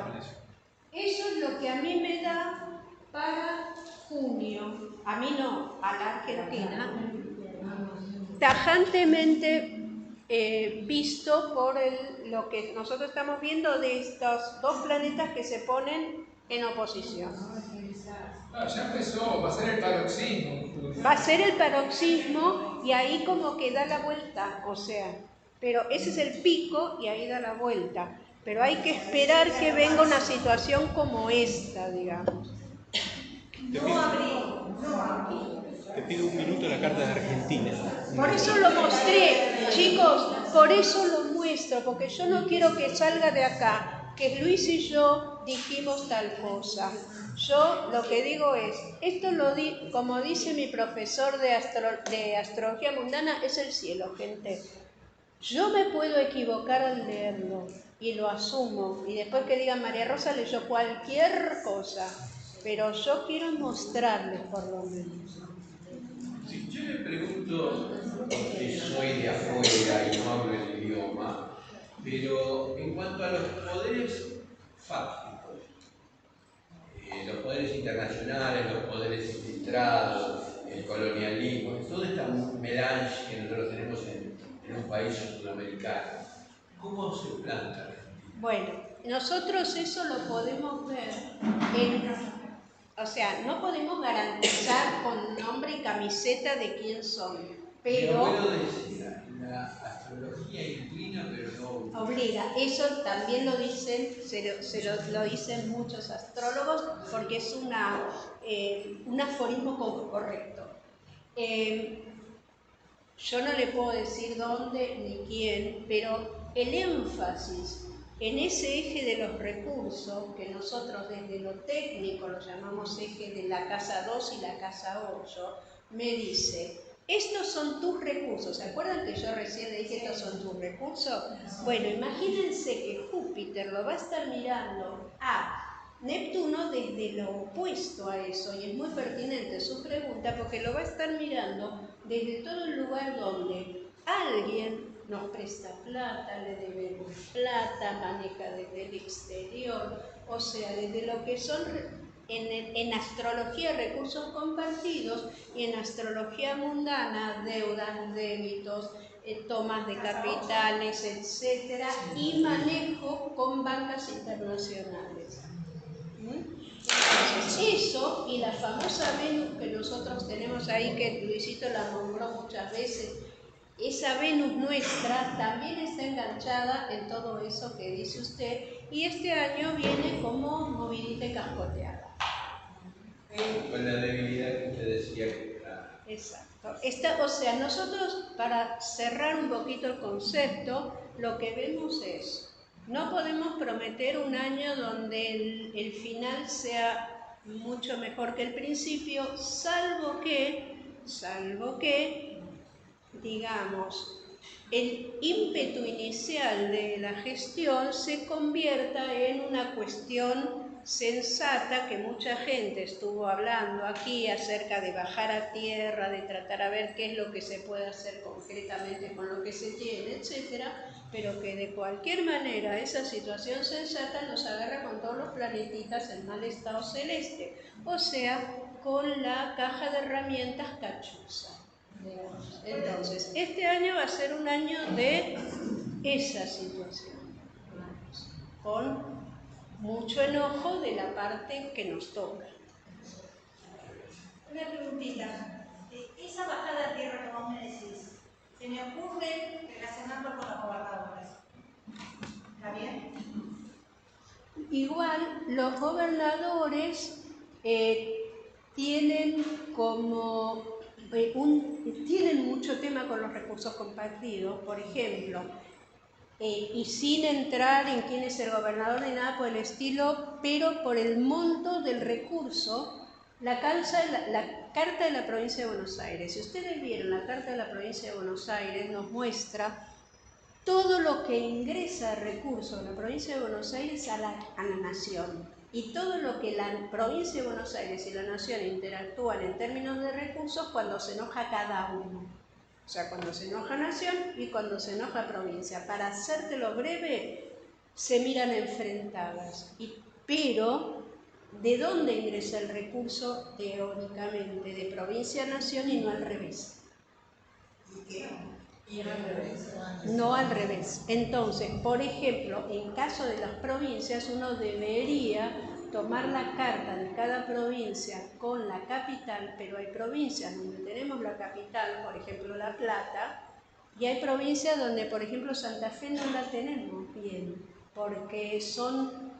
Eso es lo que a mí me da para junio, a mí no, a la Argentina, tajantemente visto por lo que nosotros estamos viendo de estos dos planetas que se ponen en oposición. Ya empezó, va a ser el paroxismo. Va a ser el paroxismo y ahí como que da la vuelta, o sea, pero ese es el pico y ahí da la vuelta. Pero hay que esperar que venga una situación como esta, digamos. Te pido un minuto la carta de Argentina. Por eso lo mostré, chicos, por eso lo muestro, porque yo no quiero que salga de acá, que Luis y yo dijimos tal cosa. Yo lo que digo es, esto como dice mi profesor de astrología mundana, es el cielo, gente. Yo me puedo equivocar al leerlo y lo asumo, y después que digan María Rosa leyó cualquier cosa, pero yo quiero mostrarles por lo menos. Si yo le pregunto, que soy de afuera y no hablo el idioma, pero en cuanto a los poderes fácticos, los poderes internacionales, los poderes infiltrados, el colonialismo, toda esta melange que nosotros tenemos en un país sudamericano, ¿cómo se planta? Bueno, nosotros eso lo podemos ver o sea, no podemos garantizar con nombre y camiseta de quién son, pero... Mi abuelo decía, la astrología inclina pero no obliga. Eso también lo dicen, lo dicen muchos astrólogos porque es un aforismo correcto. Yo no le puedo decir dónde ni quién, pero el énfasis en ese eje de los recursos, que nosotros desde lo técnico lo llamamos eje de la casa 2 y la casa 8, me dice, estos son tus recursos. ¿Se acuerdan que yo recién le dije estos son tus recursos? Bueno, imagínense que Júpiter lo va a estar mirando a Neptuno desde lo opuesto a eso, y es muy pertinente su pregunta porque lo va a estar mirando desde todo el lugar donde alguien nos presta plata, le debemos plata, maneja desde el exterior, o sea, desde lo que son en astrología recursos compartidos y en astrología mundana deudas, débitos, tomas de capitales, etcétera, y manejo con bancas internacionales. Entonces, eso y la famosa Venus que nosotros tenemos ahí, que Luisito la nombró muchas veces, esa Venus nuestra también está enganchada en todo eso que dice usted, y este año viene como movidita y cascoteada. Con la debilidad que usted decía que está. Exacto. O sea, nosotros, para cerrar un poquito el concepto, lo que vemos es, no podemos prometer un año donde el final sea mucho mejor que el principio, salvo que, digamos, el ímpetu inicial de la gestión se convierta en una cuestión sensata, que mucha gente estuvo hablando aquí acerca de bajar a tierra, de tratar a ver qué es lo que se puede hacer concretamente con lo que se tiene, etcétera, pero que de cualquier manera esa situación sensata nos agarra con todos los planetitas en mal estado celeste, o sea, con la caja de herramientas cachuza. Entonces, este año va a ser un año de esa situación, con mucho enojo de la parte que nos toca. Una preguntita. Esa bajada a tierra que vos me decís, se me ocurre relacionarlo con los gobernadores. ¿Está bien? Igual, los gobernadores tienen como tienen mucho tema con los recursos compartidos, por ejemplo, y sin entrar en quién es el gobernador ni nada por el estilo, pero por el monto del recurso, la Carta de la Provincia de Buenos Aires. Si ustedes vieron la Carta de la Provincia de Buenos Aires, nos muestra todo lo que ingresa de recursos en la Provincia de Buenos Aires a la Nación. Y todo lo que la Provincia de Buenos Aires y la Nación interactúan en términos de recursos cuando se enoja cada uno. O sea, cuando se enoja Nación y cuando se enoja Provincia. Para hacértelo breve, se miran enfrentadas. Pero, ¿de dónde ingresa el recurso? Teóricamente, de Provincia a Nación y no al revés. No al revés. Entonces, por ejemplo, en caso de las provincias, uno debería tomar la carta de cada provincia con la capital, pero hay provincias donde tenemos la capital, por ejemplo La Plata, y hay provincias donde, por ejemplo, Santa Fe no la tenemos bien, porque son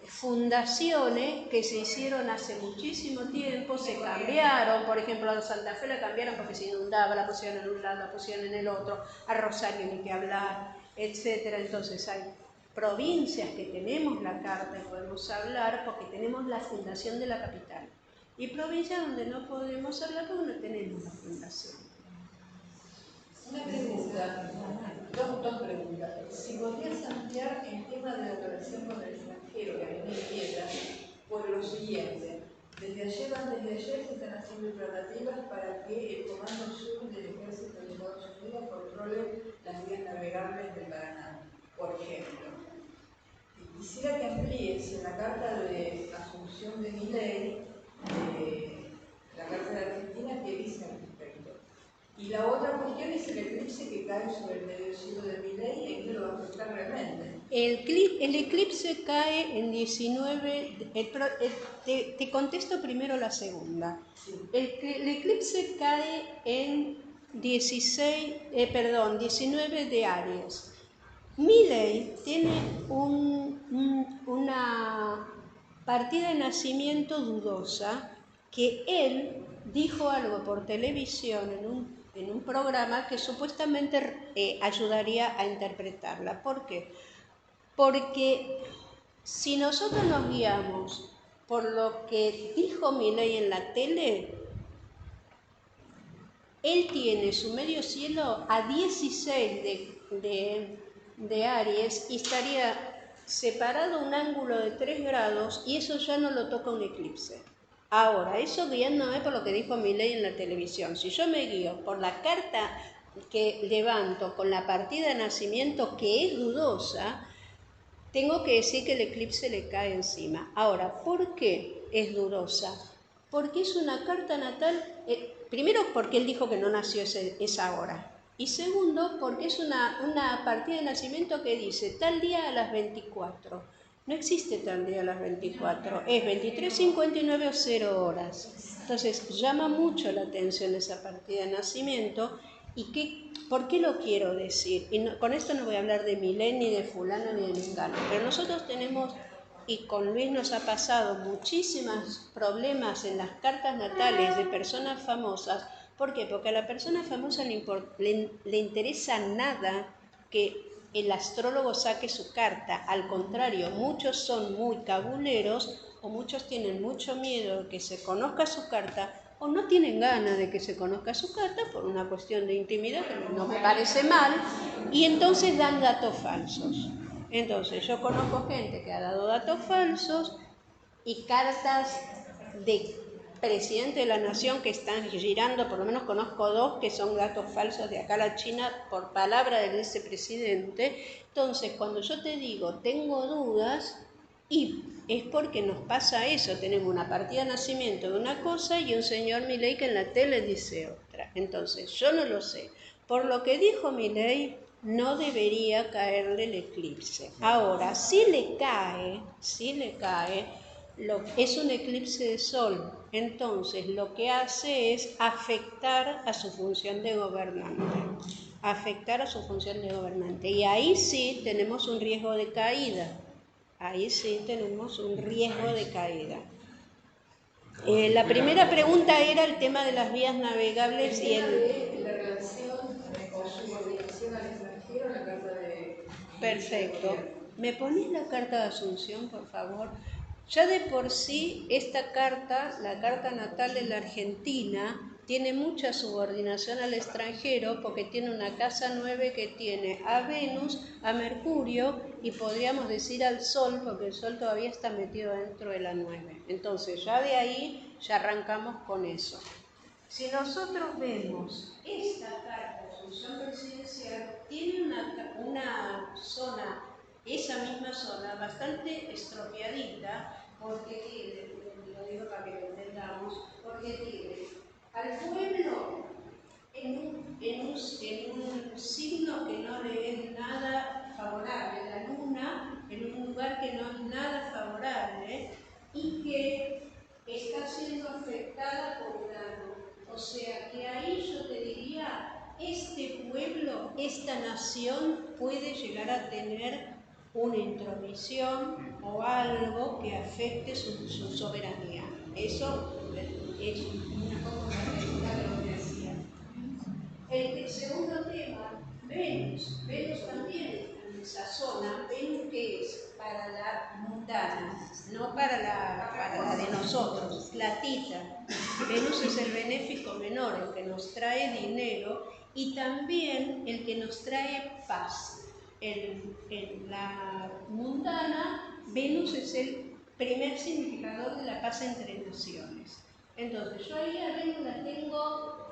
fundaciones que se hicieron hace muchísimo tiempo, se cambiaron, por ejemplo a Santa Fe la cambiaron porque se inundaba, la pusieron en un lado, la pusieron en el otro, a Rosario ni que hablar, etcétera. Entonces hay provincias que tenemos la carta y podemos hablar porque tenemos la fundación de la capital, y provincias donde no podemos hablar porque no tenemos la fundación. Una pregunta, dos preguntas. Si podrías ampliar el tema de la relación con el extranjero, que a mí me inquieta, por lo siguiente. Desde ayer se están haciendo tratativas para que el Comando Sur del Ejército de Estados Unidos controle las vías navegables del Paraná, por ejemplo. Y quisiera que amplíes en la carta de asunción de Milei, la carta de Argentina, que dice al respecto. Y la otra cuestión es el eclipse que cae sobre el medio siglo de Milei y en qué lo va a afectar realmente. El eclipse cae en 19... te contesto primero la segunda. Sí. El eclipse cae en 19 de Aries. Milei tiene una partida de nacimiento dudosa, que él dijo algo por televisión en un en un programa que supuestamente ayudaría a interpretarla. ¿Por qué? Porque si nosotros nos guiamos por lo que dijo Milei en la tele, él tiene su medio cielo a 16 de Aries y estaría separado un ángulo de 3 grados y eso ya no lo toca un eclipse. Ahora, eso guiándome por lo que dijo Milei en la televisión. Si yo me guío por la carta que levanto con la partida de nacimiento, que es dudosa, tengo que decir que el eclipse le cae encima. Ahora, ¿por qué es dudosa? Porque es una carta natal, primero porque él dijo que no nació esa hora. Y segundo, porque es una partida de nacimiento que dice tal día a las 24. No existe tal día a las 24, es 23:59 o 0 horas. Entonces, llama mucho la atención esa partida de nacimiento. ¿Y por qué lo quiero decir? Y con esto no voy a hablar de Milei, ni de fulano, ni de mengano, pero nosotros tenemos, y con Luis nos ha pasado muchísimos problemas en las cartas natales de personas famosas. ¿Por qué? Porque a la persona famosa le interesa nada que el astrólogo saque su carta. Al contrario, muchos son muy cabuleros o muchos tienen mucho miedo de que se conozca su carta o no tienen ganas de que se conozca su carta por una cuestión de intimidad que no me parece mal y entonces dan datos falsos. Entonces yo conozco gente que ha dado datos falsos y cartas de presidente de la nación que están girando, por lo menos conozco 2 que son datos falsos de acá a la China por palabra del vicepresidente. Entonces, cuando yo te digo tengo dudas, y es porque nos pasa eso, tenemos una partida de nacimiento de una cosa y un señor Milei que en la tele dice otra. Entonces, yo no lo sé. Por lo que dijo Milei, no debería caerle el eclipse. Ahora, si le cae, es un eclipse de sol, entonces lo que hace es afectar a su función de gobernante, y ahí sí tenemos un riesgo de caída, La primera pregunta era el tema de las vías navegables y la relación o subordinación al extranjero, la carta de... Perfecto. ¿Me pones la carta de Asunción, por favor? Ya de por sí, esta carta, la carta natal de la Argentina, tiene mucha subordinación al extranjero porque tiene una casa 9 que tiene a Venus, a Mercurio y podríamos decir al Sol, porque el Sol todavía está metido dentro de la 9. Entonces, ya de ahí, ya arrancamos con eso. Si nosotros vemos esta carta de Asunción presidencial, tiene una zona, esa misma zona, bastante estropeadita, porque tiene, lo digo para que lo entendamos, porque tiene al pueblo en un signo que no le es nada favorable, la luna en un lugar que no es nada favorable y que está siendo afectada por Urano. O sea que ahí yo te diría, este pueblo, esta nación puede llegar a tener una intromisión o algo que afecte su soberanía. Eso es una cosa que lo que decía. El segundo tema, Venus. Venus también está en esa zona. Venus, ¿qué es? Para la mundana, no para la de nosotros, platita. Venus es el benéfico menor, el que nos trae dinero y también el que nos trae paz. En la mundana, Venus es el primer significador de la paz entre naciones. Entonces, yo ahí a Venus la tengo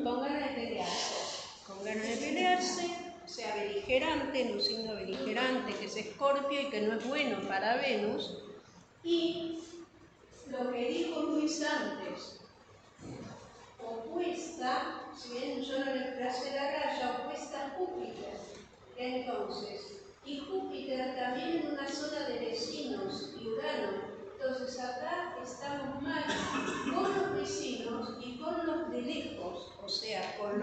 con ganas de pelearse, o sea, beligerante, en un signo beligerante que es Escorpio y que no es bueno para Venus. Y lo que dijo Luis antes, opuesta, si bien yo no le tracé la raya, opuesta a Júpiter. Entonces, y Júpiter también en una zona de vecinos y Urano. Entonces acá estamos mal con los vecinos y con los de lejos, o sea, con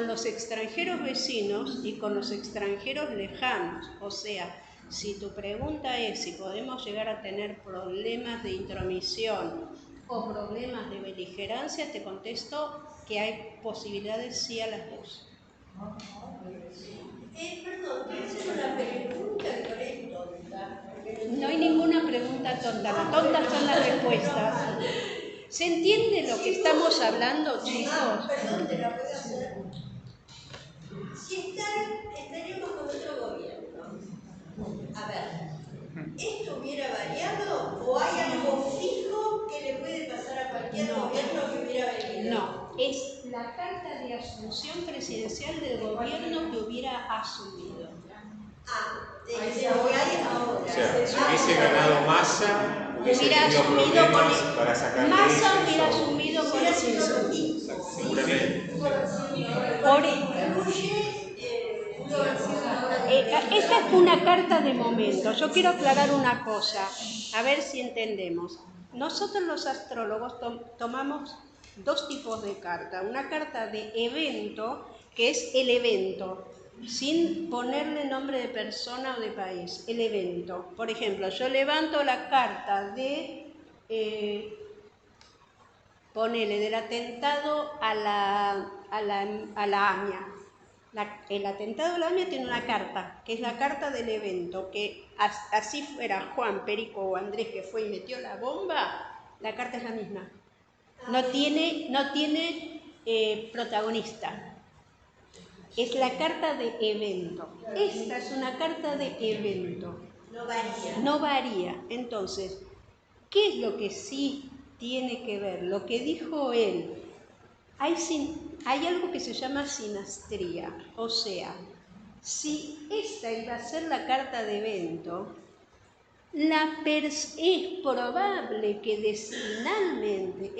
los extranjeros vecinos y con los extranjeros lejanos. O sea, si tu pregunta es si podemos llegar a tener problemas de intromisión o problemas de beligerancia, te contesto que hay posibilidades sí a las dos. Perdón, quiero hacer una pregunta que por ahí tonta. No hay ninguna pregunta tonta, las tontas son las respuestas. ¿Se entiende lo que estamos hablando, chicos? Perdón, te la puedo hacer. Si estaríamos con otro gobierno, a ver, ¿esto hubiera variado o hay algo fijo que le puede pasar a cualquier gobierno que hubiera venido? No, es la carta de asunción presidencial del gobierno que hubiera asumido. De lo que hay ahora. O sea, si hubiese ganado Massa, hubiese Hubiera tenido asumido problemas con para sacar Massa leyes hubiera o- asumido con Seguramente. Esta es una carta de momento. Yo quiero aclarar una cosa, a ver si entendemos. Nosotros los astrólogos tomamos dos tipos de carta. Una carta de evento, que es el evento, sin ponerle nombre de persona o de país, el evento. Por ejemplo, yo levanto la carta de, ponele, del atentado a la AMIA. El atentado a la AMIA tiene una carta, que es la carta del evento, que así fuera Juan, Perico o Andrés que fue y metió la bomba, la carta es la misma. No tiene protagonista. Es la carta de evento. Esta es una carta de evento. No varía. No varía. Entonces, ¿qué es lo que sí tiene que ver? Lo que dijo él. Hay algo que se llama sinastría. O sea, si esta iba a ser la carta de evento, es probable que destinalmente,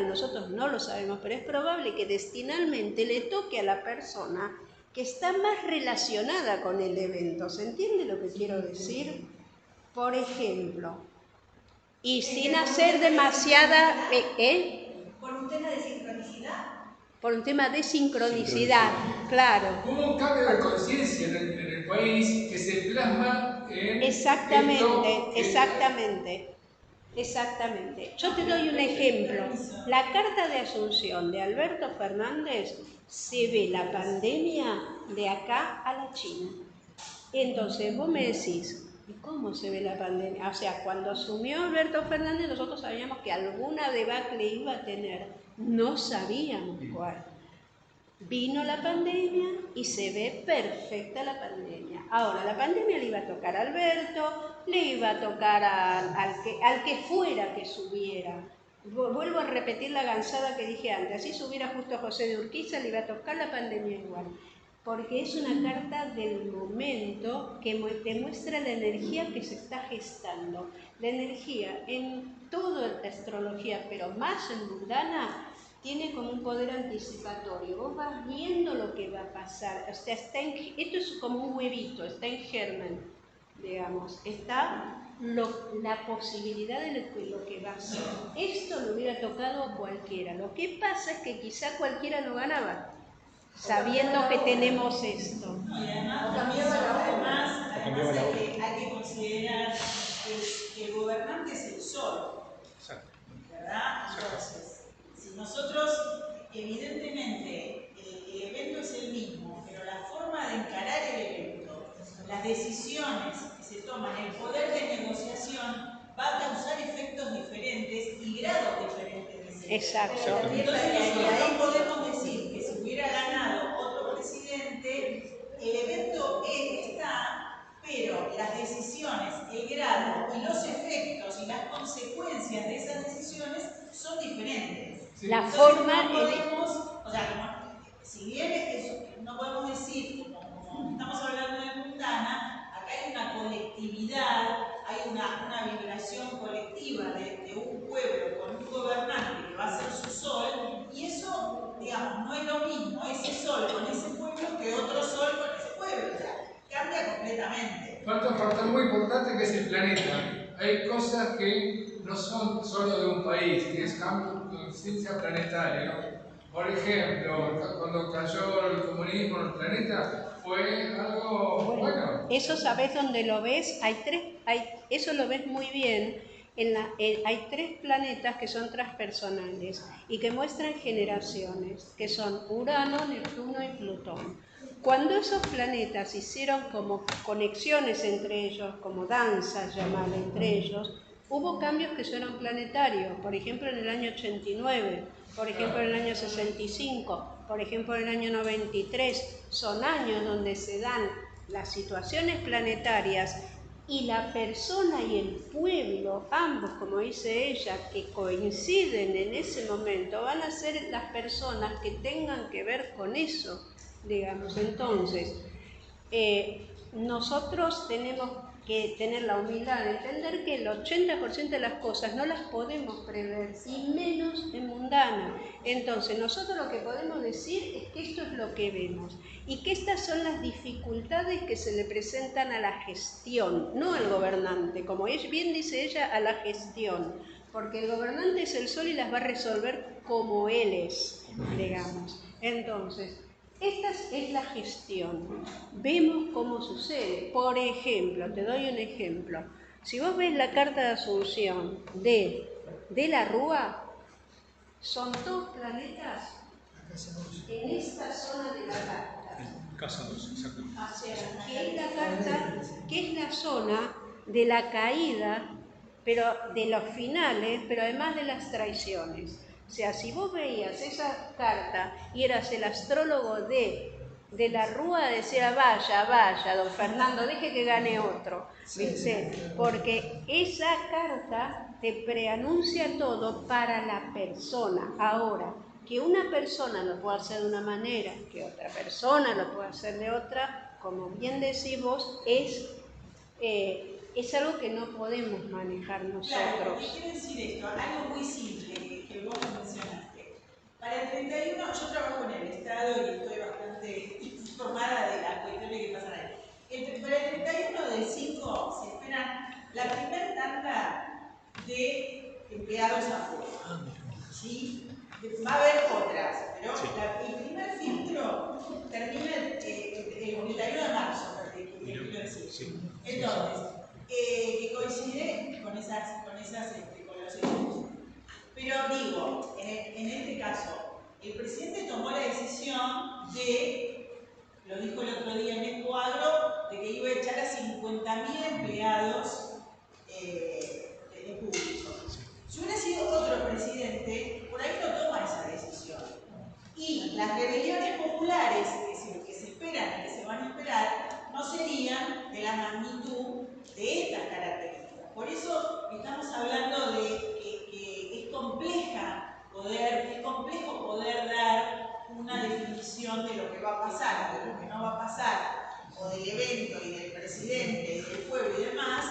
nosotros no lo sabemos, pero es probable que destinalmente le toque a la persona que está más relacionada con el evento. ¿Se entiende lo que quiero decir? Por ejemplo, y sin hacer demasiada... ¿Por un tema de sincronicidad? Por un tema de sincronicidad, claro. Hubo un cambio de conciencia en el país que se plasma en... Exactamente. Yo te doy un ejemplo. La carta de asunción de Alberto Fernández se ve la pandemia de acá a la China. Entonces vos me decís, ¿y cómo se ve la pandemia? O sea, cuando asumió Alberto Fernández nosotros sabíamos que alguna debacle iba a tener. No sabíamos cuál. Vino la pandemia y se ve perfecta la pandemia. Ahora, la pandemia le iba a tocar a Alberto, le iba a tocar al que fuera que subiera. Vuelvo a repetir la gansada que dije antes. Si subiera justo José de Urquiza, le iba a tocar la pandemia igual. Porque es una carta del momento que te muestra la energía que se está gestando. La energía en toda la astrología, pero más en mundana, tiene como un poder anticipatorio. Vos vas viendo lo que va a pasar. O sea, esto es como un huevito, está en germen, digamos. Está la posibilidad de lo que va a ser. Esto lo hubiera tocado a cualquiera. Lo que pasa es que quizá cualquiera no ganaba, sabiendo que tenemos esto. Y además hay que considerar que el gobernante es el sol, ¿verdad? Entonces, si nosotros, evidentemente, el evento es el mismo, pero la forma de encarar el evento, las decisiones que se toman, el poder de negociación, va a causar efectos diferentes y grados diferentes de ese. Exacto. Entonces nosotros no podemos decir que si hubiera ganado otro presidente, el evento está, pero las decisiones, el grado y los efectos y las consecuencias de esas decisiones son diferentes. La entonces, forma... no podemos, o sea, si bien eso, no podemos decir, como estamos hablando de mundana, acá hay una colectividad, hay una vibración colectiva de un pueblo con un gobernante que va a ser su sol, y eso, digamos, no es lo mismo ese sol con ese pueblo que otro sol con ese pueblo, o sea, cambia completamente. Falta un factor muy importante que es el planeta. Hay cosas que no son solo de un país, que es conciencia planetaria, ¿no? Por ejemplo, cuando cayó el comunismo en el planeta, fue algo bueno. Eso sabés dónde lo ves, eso lo ves muy bien hay 3 planetas que son transpersonales y que muestran generaciones, que son Urano, Neptuno y Plutón. Cuando esos planetas hicieron como conexiones entre ellos, como danzas llamadas entre ellos, hubo cambios que fueron planetarios, por ejemplo en el año 89, por ejemplo en el año 65, por ejemplo en el año 93, son años donde se dan las situaciones planetarias y la persona y el pueblo, ambos, como dice ella, que coinciden en ese momento, van a ser las personas que tengan que ver con eso, digamos. Entonces, nosotros tenemos que tener la humildad de entender que el 80% de las cosas no las podemos prever, y menos en mundana. Entonces, nosotros lo que podemos decir es que esto es lo que vemos y que estas son las dificultades que se le presentan a la gestión, no al gobernante, como bien dice ella, a la gestión, porque el gobernante es el sol y las va a resolver como él es, digamos. Entonces, esta es la gestión. Vemos cómo sucede. Por ejemplo, te doy un ejemplo. Si vos ves la carta de Asunción de la Rúa, son 2 planetas en esta zona de la carta. Casa 2, exactamente. O sea, que es la carta, que es la zona de la caída, pero de los finales, pero además de las traiciones. O sea, si vos veías esa carta y eras el astrólogo de la Rúa, decía, vaya, don Fernando, deje que gane otro, ¿viste? Porque esa carta te preanuncia todo para la persona. Ahora, que una persona lo pueda hacer de una manera, que otra persona lo pueda hacer de otra, como bien decís vos, es algo que no podemos manejar nosotros. Claro, porque quiero decir esto, algo muy simple que vos mencionaste. Para el 31, yo trabajo en el Estado y estoy bastante informada de las cuestiones que pasan ahí. Para el 31 del 5 se esperan la primera tanda de empleados afuera. ¿Sí? Va a haber otras, pero el primer filtro termina el 31 de marzo, quiero decir. Entonces, que coincide con los hechos. Pero digo, en este caso, el presidente tomó la decisión de, lo dijo el otro día en Ecoagro, de que iba a echar a 50.000 empleados públicos. Si hubiera sido otro presidente, por ahí no toma esa decisión. Y las rebeliones populares que se esperan y que se van a esperar no serían de la magnitud de estas características. Por eso estamos hablando de que es complejo poder dar una definición de lo que va a pasar o de lo que no va a pasar, o del evento y del presidente y del pueblo y demás,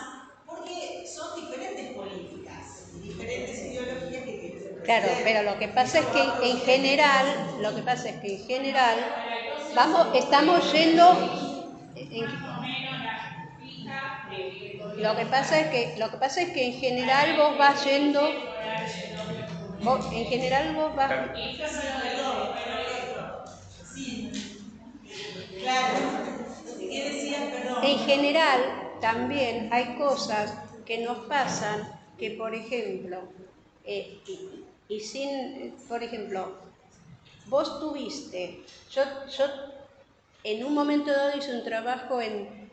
porque son diferentes políticas, diferentes ideologías que tiene ese presidente. Claro, pero lo que pasa es que en general, estamos yendo. Lo que pasa es que en general vos vas yendo. En general vos vas. En general también hay cosas que nos pasan que, por ejemplo, por ejemplo, vos tuviste, yo en un momento dado hice un trabajo en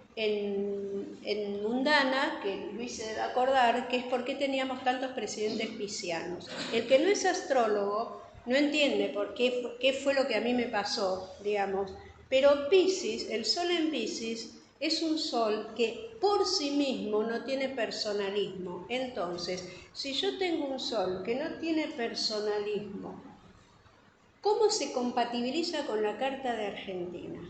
Mundana, que Luis se debe acordar, que es por qué teníamos tantos presidentes piscianos. El que no es astrólogo no entiende por qué fue lo que a mí me pasó, digamos, pero Piscis, el sol en Piscis, es un sol que por sí mismo no tiene personalismo. Entonces, si yo tengo un sol que no tiene personalismo, ¿cómo se compatibiliza con la carta de Argentina?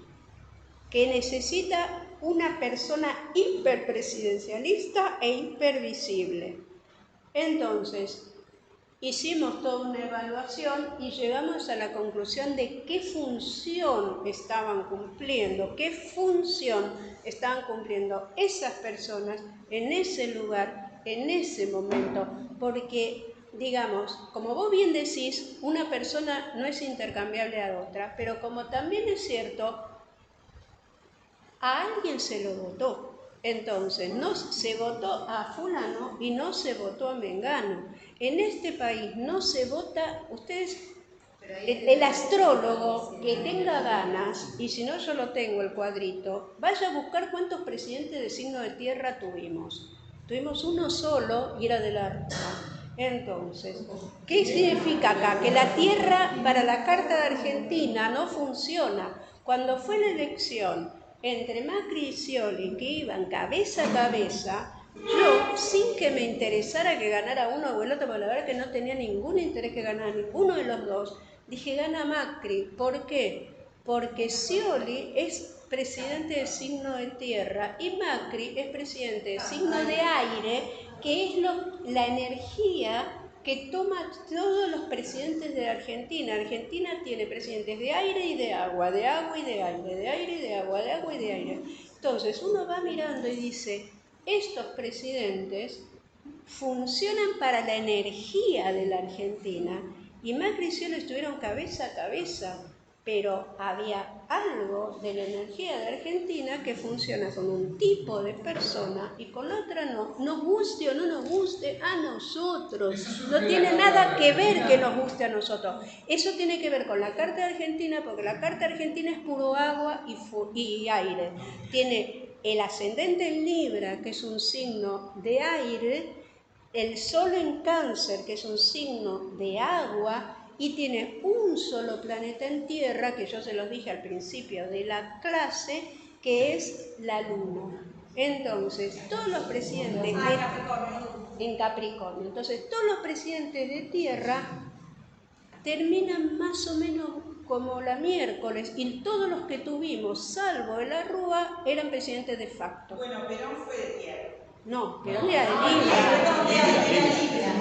Que necesita una persona hiperpresidencialista e hipervisible. Entonces, hicimos toda una evaluación y llegamos a la conclusión de qué función estaban cumpliendo esas personas en ese lugar, en ese momento, porque, digamos, como vos bien decís, una persona no es intercambiable a otra, pero como también es cierto, a alguien se lo votó. Entonces, no se votó a fulano y no se votó a mengano. En este país no se vota, ustedes, el astrólogo que tenga ganas, y si no yo lo tengo el cuadrito, vaya a buscar cuántos presidentes de signo de tierra tuvimos. Tuvimos uno solo y era de la Rúa. Entonces, ¿qué significa acá? Que la tierra para la Carta de Argentina no funciona. Cuando fue la elección entre Macri y Scioli, que iban cabeza a cabeza, yo, sin que me interesara que ganara uno o el otro, porque la verdad que no tenía ningún interés que ganara ninguno de los dos, dije gana Macri. ¿Por qué? Porque Scioli es presidente de signo de tierra y Macri es presidente de signo de aire, que es la energía que toma todos los presidentes de Argentina. Argentina tiene presidentes de aire y de agua y de aire, de aire y de agua, de agua y de aire. Entonces uno va mirando y dice, estos presidentes funcionan para la energía de la Argentina y Macri y Scioli estuvieron cabeza a cabeza, pero había algo de la energía de Argentina que funciona con un tipo de persona y con otra no. Nos guste o no nos guste a nosotros. No tiene nada que ver que nos guste a nosotros. Eso tiene que ver con la Carta de Argentina, porque la Carta de Argentina es puro agua y aire. Tiene el ascendente en Libra, que es un signo de aire, el Sol en Cáncer, que es un signo de agua, y tiene un solo planeta en Tierra, que yo se los dije al principio de la clase, que es la Luna. Entonces, todos los presidentes en Capricornio. Entonces, todos los presidentes de Tierra terminan más o menos como la miércoles, y todos los que tuvimos, salvo de la Rúa, eran presidentes de facto. Bueno, Perón fue de Tierra. No, Perón era de Libra.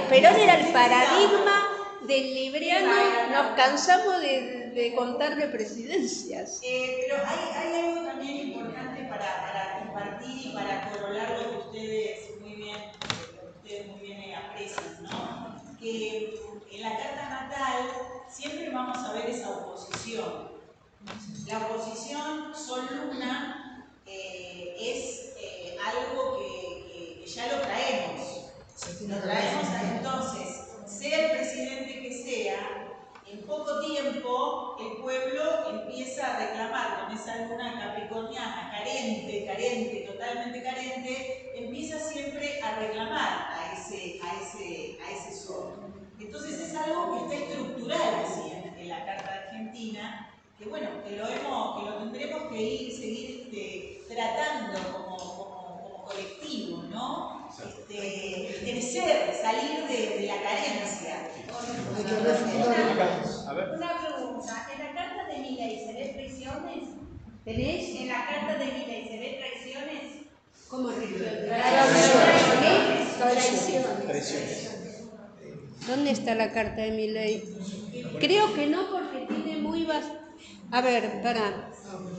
Perón era el paradigma del libriano. Nos cansamos de contarle presidencias. Pero hay algo también importante para compartir y para corolar lo que ustedes muy bien aprecian, ¿no? Que en la carta natal siempre vamos a ver esa oposición. La oposición Sol-Luna es algo que ya lo traemos. Lo traemos entonces, sea el presidente que sea, en poco tiempo el pueblo empieza a reclamar con esa luna capricorniana, carente, totalmente carente, empieza siempre a reclamar a ese sol. Entonces es algo que está estructural así en la Carta Argentina, que bueno, que lo tendremos que seguir tratando como colectivo, ¿no? Crecer, salir de la carencia. Una pregunta, ¿en la carta de Milei se ve traiciones? ¿Tenés? ¿En la carta de Milei se ve traiciones? ¿Cómo traiciones? Traiciones. ¿Dónde está la carta de Milei? Creo que no, porque tiene muy A ver, pará.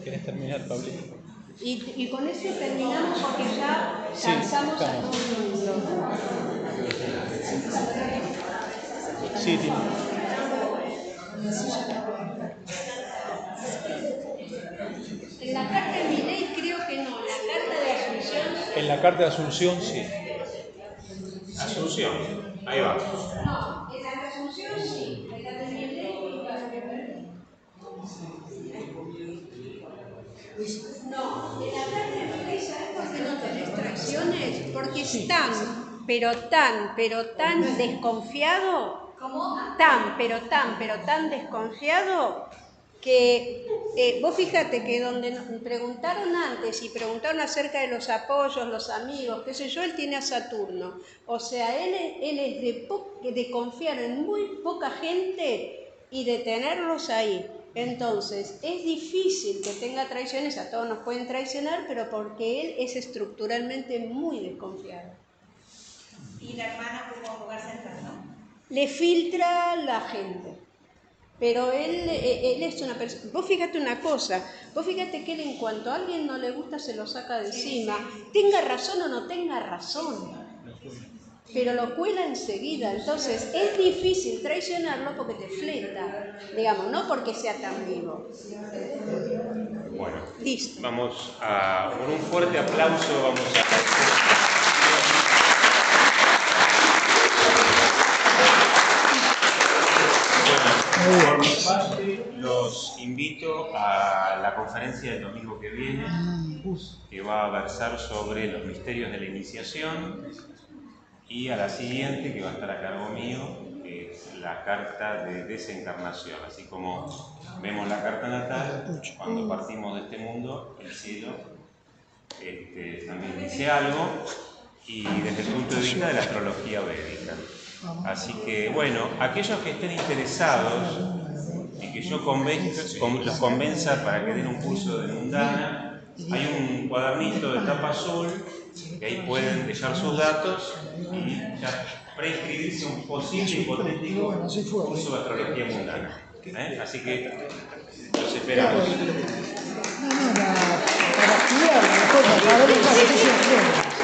¿Querés terminar, Pablito? Y con eso terminamos porque ya cansamos a todo el mundo. Sí, tiene. En la carta de Milei creo que no, en la carta de Asunción. En la carta de Asunción, sí. Asunción, ahí va. No, en la de Asunción sí, en la de Milei no, en la carta de Milei, ¿sabes por qué no tenés traiciones? Porque es tan desconfiado, tan desconfiado, que vos fíjate que donde nos preguntaron antes y preguntaron acerca de los apoyos, los amigos, qué sé yo, él tiene a Saturno. O sea, él es de confiar en muy poca gente y de tenerlos ahí. Entonces, es difícil que tenga traiciones, a todos nos pueden traicionar, pero porque él es estructuralmente muy desconfiado. Y la hermana como lugar central, ¿no? Le filtra la gente. Pero él es una persona. Vos fíjate una cosa, vos fíjate que él en cuanto a alguien no le gusta se lo saca de encima, tenga razón o no tenga razón, pero lo cuela enseguida. Entonces es difícil traicionarlo porque te fleta, digamos, no porque sea tan vivo. Bueno, listo. Vamos a, con un fuerte aplauso, vamos a... Bueno, por mi parte, los invito a la conferencia del domingo que viene, que va a versar sobre los misterios de la iniciación, y a la siguiente, que va a estar a cargo mío, que es la carta de desencarnación. Así como vemos la carta natal, cuando partimos de este mundo, el cielo también dice algo, y desde el punto de vista de la astrología védica. Así que, bueno, aquellos que estén interesados y que yo los convenza para que den un curso de mundana, hay un cuadernito de tapa azul, que ahí pueden dejar sus datos y ya preinscribirse a un posible hipotético curso de astrología mundana. Así que los esperamos. Para estudiar, para